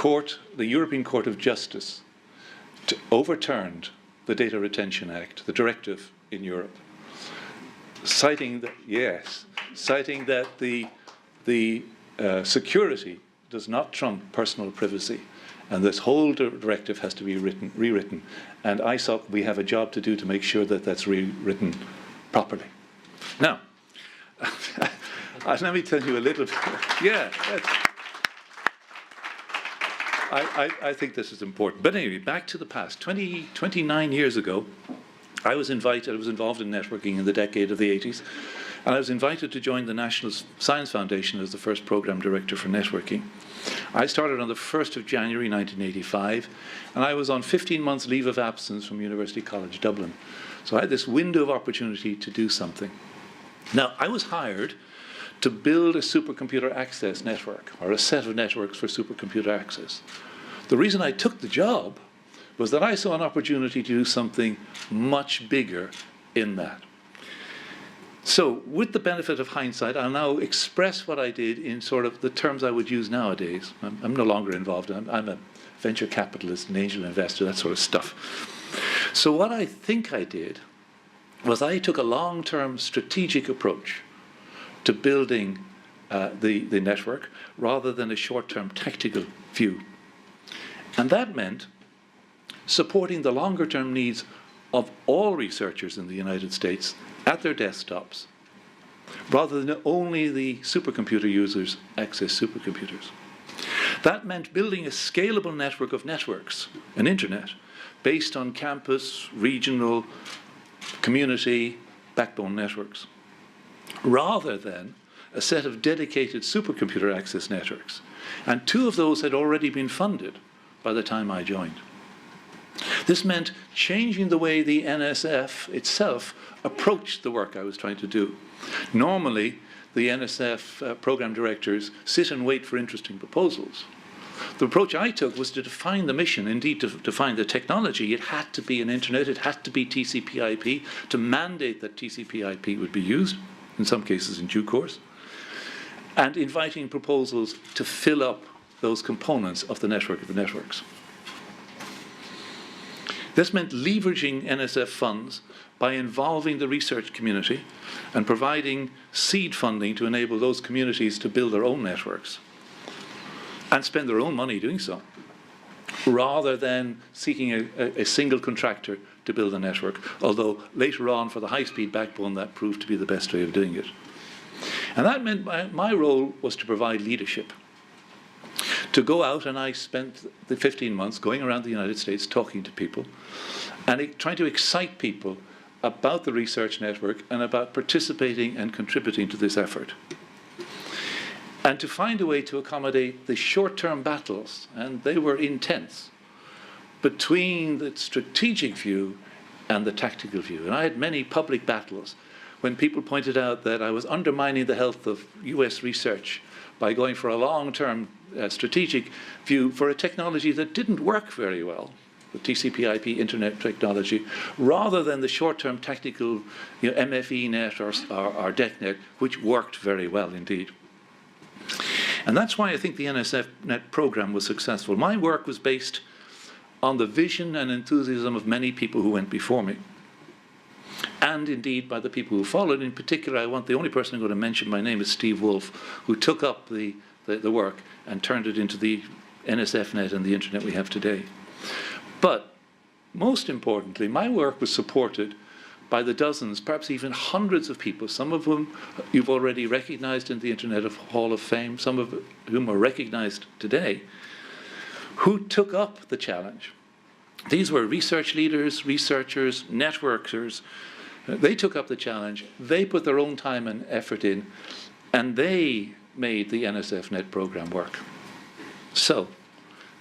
European Court of Justice overturned the Data Retention Act, the directive in Europe, citing that the security does not trump personal privacy, and this whole directive has to be rewritten. And I thought we have a job to do to make sure that that's rewritten properly. Now, let me tell you a little bit. Yeah. I think this is important. But anyway, back to the past. 29 years ago, I was involved in networking in the decade of the 80s, and I was invited to join the National Science Foundation as the first program director for networking. I started on the 1st of January 1985, and I was on 15 months leave of absence from University College Dublin. So I had this window of opportunity to do something. Now, I was hired to build a supercomputer access network, or a set of networks for supercomputer access. The reason I took the job was that I saw an opportunity to do something much bigger in that. So, with the benefit of hindsight, I'll now express what I did in sort of the terms I would use nowadays. I'm no longer involved. I'm a venture capitalist, an angel investor, that sort of stuff. So what I think I did was I took a long-term strategic approach to building the network rather than a short-term tactical view. And that meant supporting the longer-term needs of all researchers in the United States at their desktops, rather than only the supercomputer users access supercomputers. That meant building a scalable network of networks, an internet, based on campus, regional, community, backbone networks, rather than a set of dedicated supercomputer access networks. And 2 of those had already been funded by the time I joined. This meant changing the way the NSF itself approached the work I was trying to do. Normally, the NSF program directors sit and wait for interesting proposals. The approach I took was to define the mission, indeed to define the technology. It had to be an internet, it had to be TCP/IP, to mandate that TCP/IP would be used, in some cases in due course, and inviting proposals to fill up those components of the network of the networks. This meant leveraging NSF funds by involving the research community and providing seed funding to enable those communities to build their own networks and spend their own money doing so, rather than seeking a single contractor to build a network, although later on for the high-speed backbone that proved to be the best way of doing it. And that meant my role was to provide leadership. To go out, and I spent the 15 months going around the United States talking to people and trying to excite people about the research network and about participating and contributing to this effort. And to find a way to accommodate the short-term battles, and they were intense, between the strategic view and the tactical view. And I had many public battles when people pointed out that I was undermining the health of US research by going for a long-term strategic view for a technology that didn't work very well, the TCP/IP internet technology, rather than the short-term tactical MFE net or DECnet, which worked very well indeed. And that's why I think the NSF Net program was successful. My work was based on the vision and enthusiasm of many people who went before me, and indeed by the people who followed. In particular, the only person I'm going to mention by name is Steve Wolf, who took up the work and turned it into the NSF Net and the internet we have today. But most importantly, my work was supported by the dozens, perhaps even hundreds of people, some of whom you've already recognized in the Internet Hall of Fame, some of whom are recognized today, who took up the challenge. These were research leaders, researchers, networkers. They took up the challenge. They put their own time and effort in, and they made the NSF Net program work. So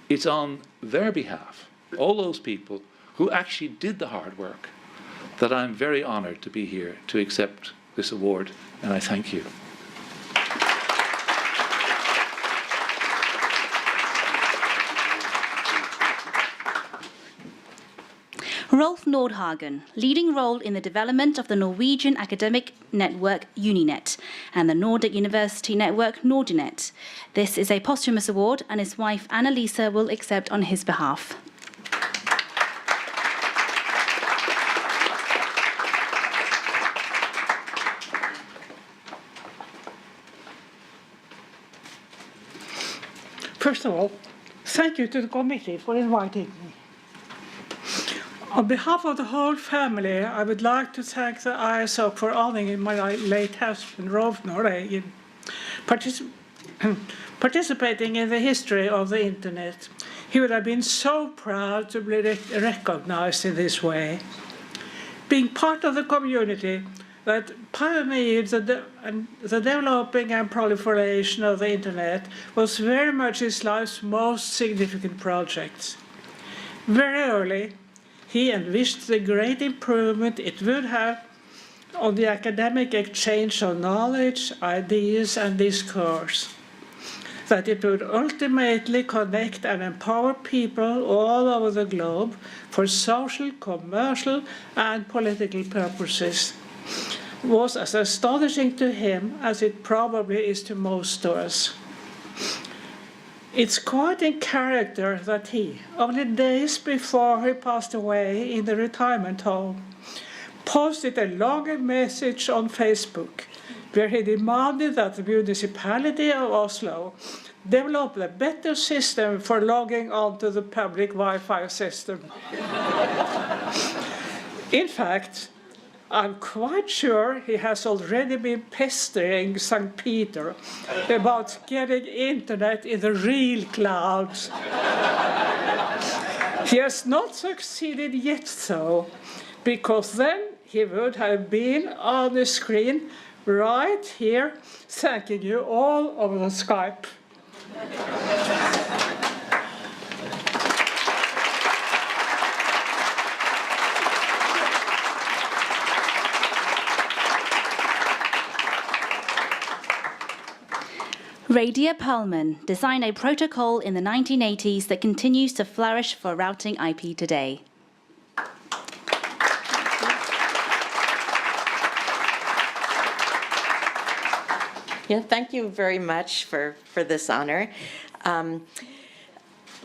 it's on their behalf, all those people who actually did the hard work, that I'm very honored to be here to accept this award, and I thank you. Rolf Nordhagen, leading role in the development of the Norwegian academic network Uninet and the Nordic University network Nordinet. This is a posthumous award, and his wife Annalisa will accept on his behalf. First of all, thank you to the committee for inviting me. On behalf of the whole family, I would like to thank the ISOC for honoring my late husband, Rolf Nordhagen, participating in the history of the Internet. He would have been so proud to be recognized in this way. Being part of the community that pioneered the developing and proliferation of the Internet was very much his life's most significant project. Very early, he envisioned the great improvement it would have on the academic exchange of knowledge, ideas, and discourse, that it would ultimately connect and empower people all over the globe for social, commercial, and political purposes, was as astonishing to him as it probably is to most of us. It's quite in character that he, only days before he passed away in the retirement home, posted a long message on Facebook where he demanded that the municipality of Oslo develop a better system for logging onto the public Wi-Fi system. In fact, I'm quite sure he has already been pestering St. Peter about getting internet in the real clouds. He has not succeeded yet, though, because then he would have been on the screen right here, thanking you all over the Skype. Radia Perlman designed a protocol in the 1980s that continues to flourish for routing IP today. Yeah, thank you very much for this honor.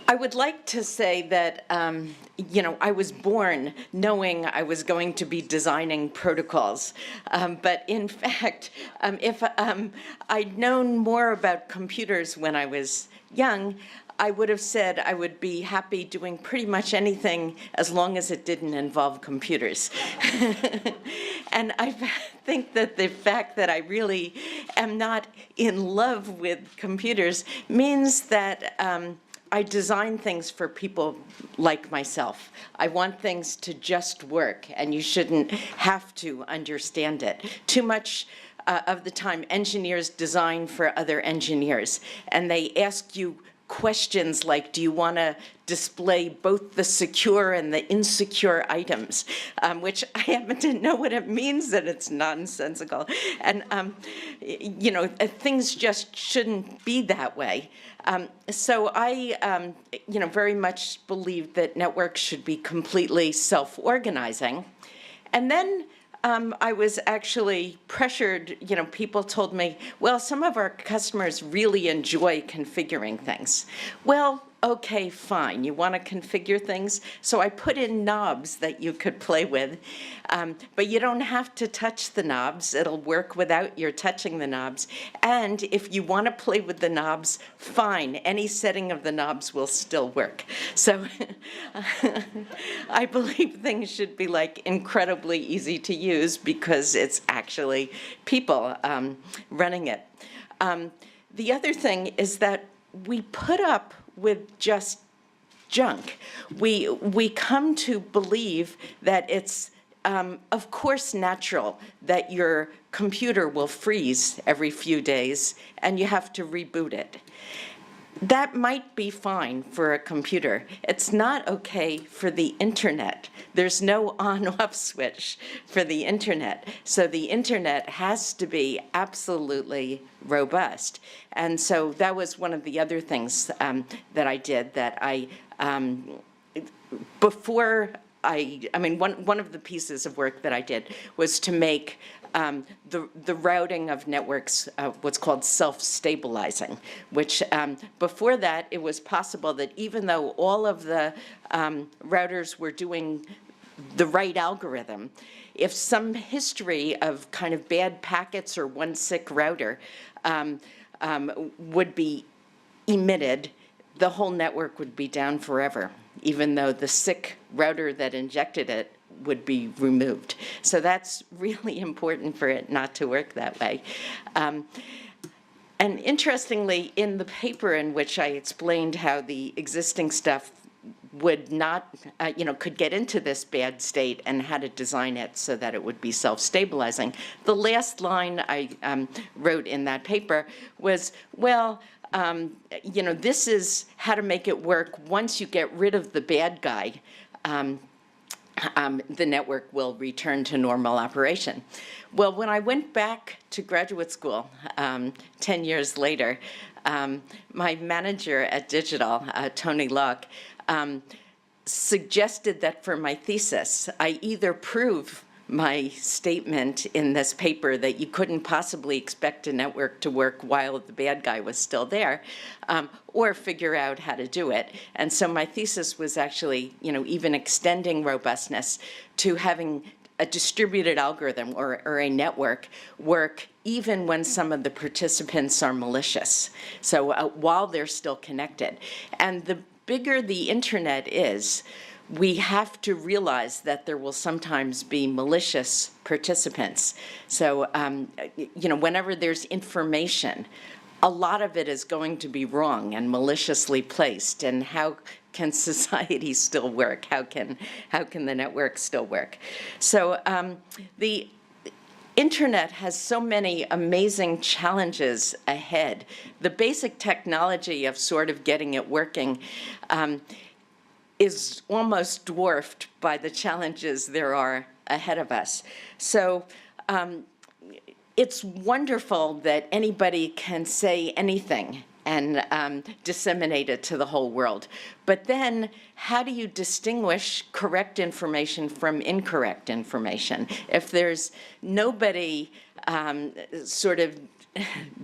I would like to say that, I was born knowing I was going to be designing protocols. But in fact, if I'd known more about computers when I was young, I would have said I would be happy doing pretty much anything as long as it didn't involve computers. And I think that the fact that I really am not in love with computers means that I design things for people like myself. I want things to just work, and you shouldn't have to understand it. Too much of the time, engineers design for other engineers, and they ask you questions like, do you want to display both the secure and the insecure items, which I happen to know what it means, that it's nonsensical. And, things just shouldn't be that way. So I, very much believe that networks should be completely self-organizing. And then I was actually pressured, people told me, well, some of our customers really enjoy configuring things. Well, okay, fine, you want to configure things? So I put in knobs that you could play with, but you don't have to touch the knobs. It'll work without your touching the knobs. And if you want to play with the knobs, fine, any setting of the knobs will still work. So I believe things should be like incredibly easy to use because it's actually people running it. The other thing is that we put up with just junk. We come to believe that it's, of course, natural that your computer will freeze every few days and you have to reboot it. That might be fine for a computer. It's not okay for the internet. There's no on-off switch for the internet. So the internet has to be absolutely robust. And so that was one of the other things that I did, that I, one of the pieces of work that I did was to make the routing of networks what's called self-stabilizing, which before that it was possible that even though all of the routers were doing the right algorithm, if some history of kind of bad packets or one sick router would be emitted, the whole network would be down forever, even though the sick router that injected it would be removed. So that's really important for it not to work that way. And interestingly, in the paper in which I explained how the existing stuff would not, could get into this bad state and how to design it so that it would be self-stabilizing, the last line I wrote in that paper was, well, this is how to make it work. Once you get rid of the bad guy, the network will return to normal operation. Well, when I went back to graduate school 10 years later, my manager at Digital, Tony Locke, suggested that for my thesis, I either prove my statement in this paper that you couldn't possibly expect a network to work while the bad guy was still there, or figure out how to do it. And so my thesis was actually, even extending robustness to having a distributed algorithm or a network work even when some of the participants are malicious, so while they're still connected. And the bigger the internet is, we have to realize that there will sometimes be malicious participants. So, you know, whenever there's information, a lot of it is going to be wrong and maliciously placed. And how can society still work? How can the network still work? So the internet has so many amazing challenges ahead. The basic technology of sort of getting it working is almost dwarfed by the challenges there are ahead of us. So it's wonderful that anybody can say anything and disseminate it to the whole world. But then how do you distinguish correct information from incorrect information? If there's nobody sort of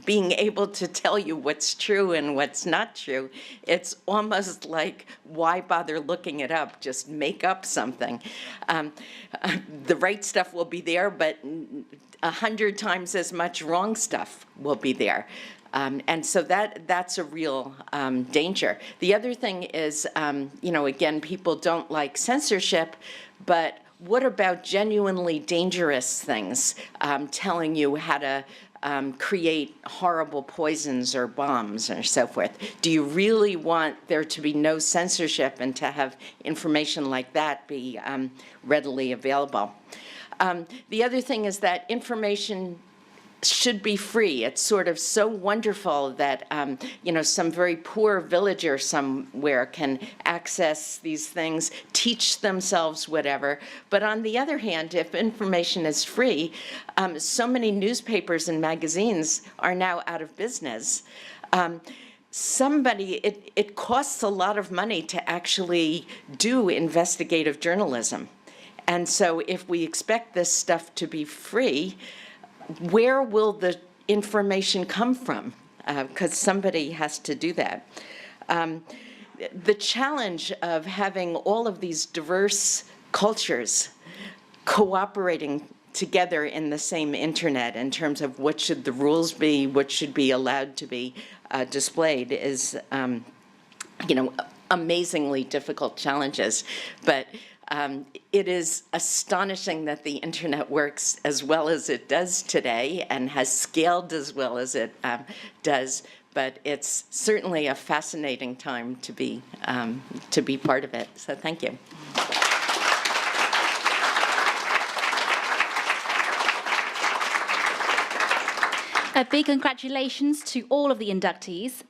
being able to tell you what's true and what's not true, it's almost like, why bother looking it up? Just make up something. The right stuff will be there, but 100 times as much wrong stuff will be there. And so that's a real danger. The other thing is, you know, again, people don't like censorship, but what about genuinely dangerous things, telling you how to create horrible poisons or bombs or so forth? Do you really want there to be no censorship and to have information like that be readily available? The other thing is that information should be free. It's sort of so wonderful that, you know, some very poor villager somewhere can access these things, teach themselves whatever. But on the other hand, if information is free, so many newspapers and magazines are now out of business. It costs a lot of money to actually do investigative journalism. And so if we expect this stuff to be free, where will the information come from? Because somebody has to do that. The challenge of having all of these diverse cultures cooperating together in the same internet in terms of what should the rules be, what should be allowed to be displayed is, you know, amazingly difficult challenges. But it is astonishing that the internet works as well as it does today and has scaled as well as it does. But it's certainly a fascinating time to be part of it. So thank you. A big congratulations to all of the inductees.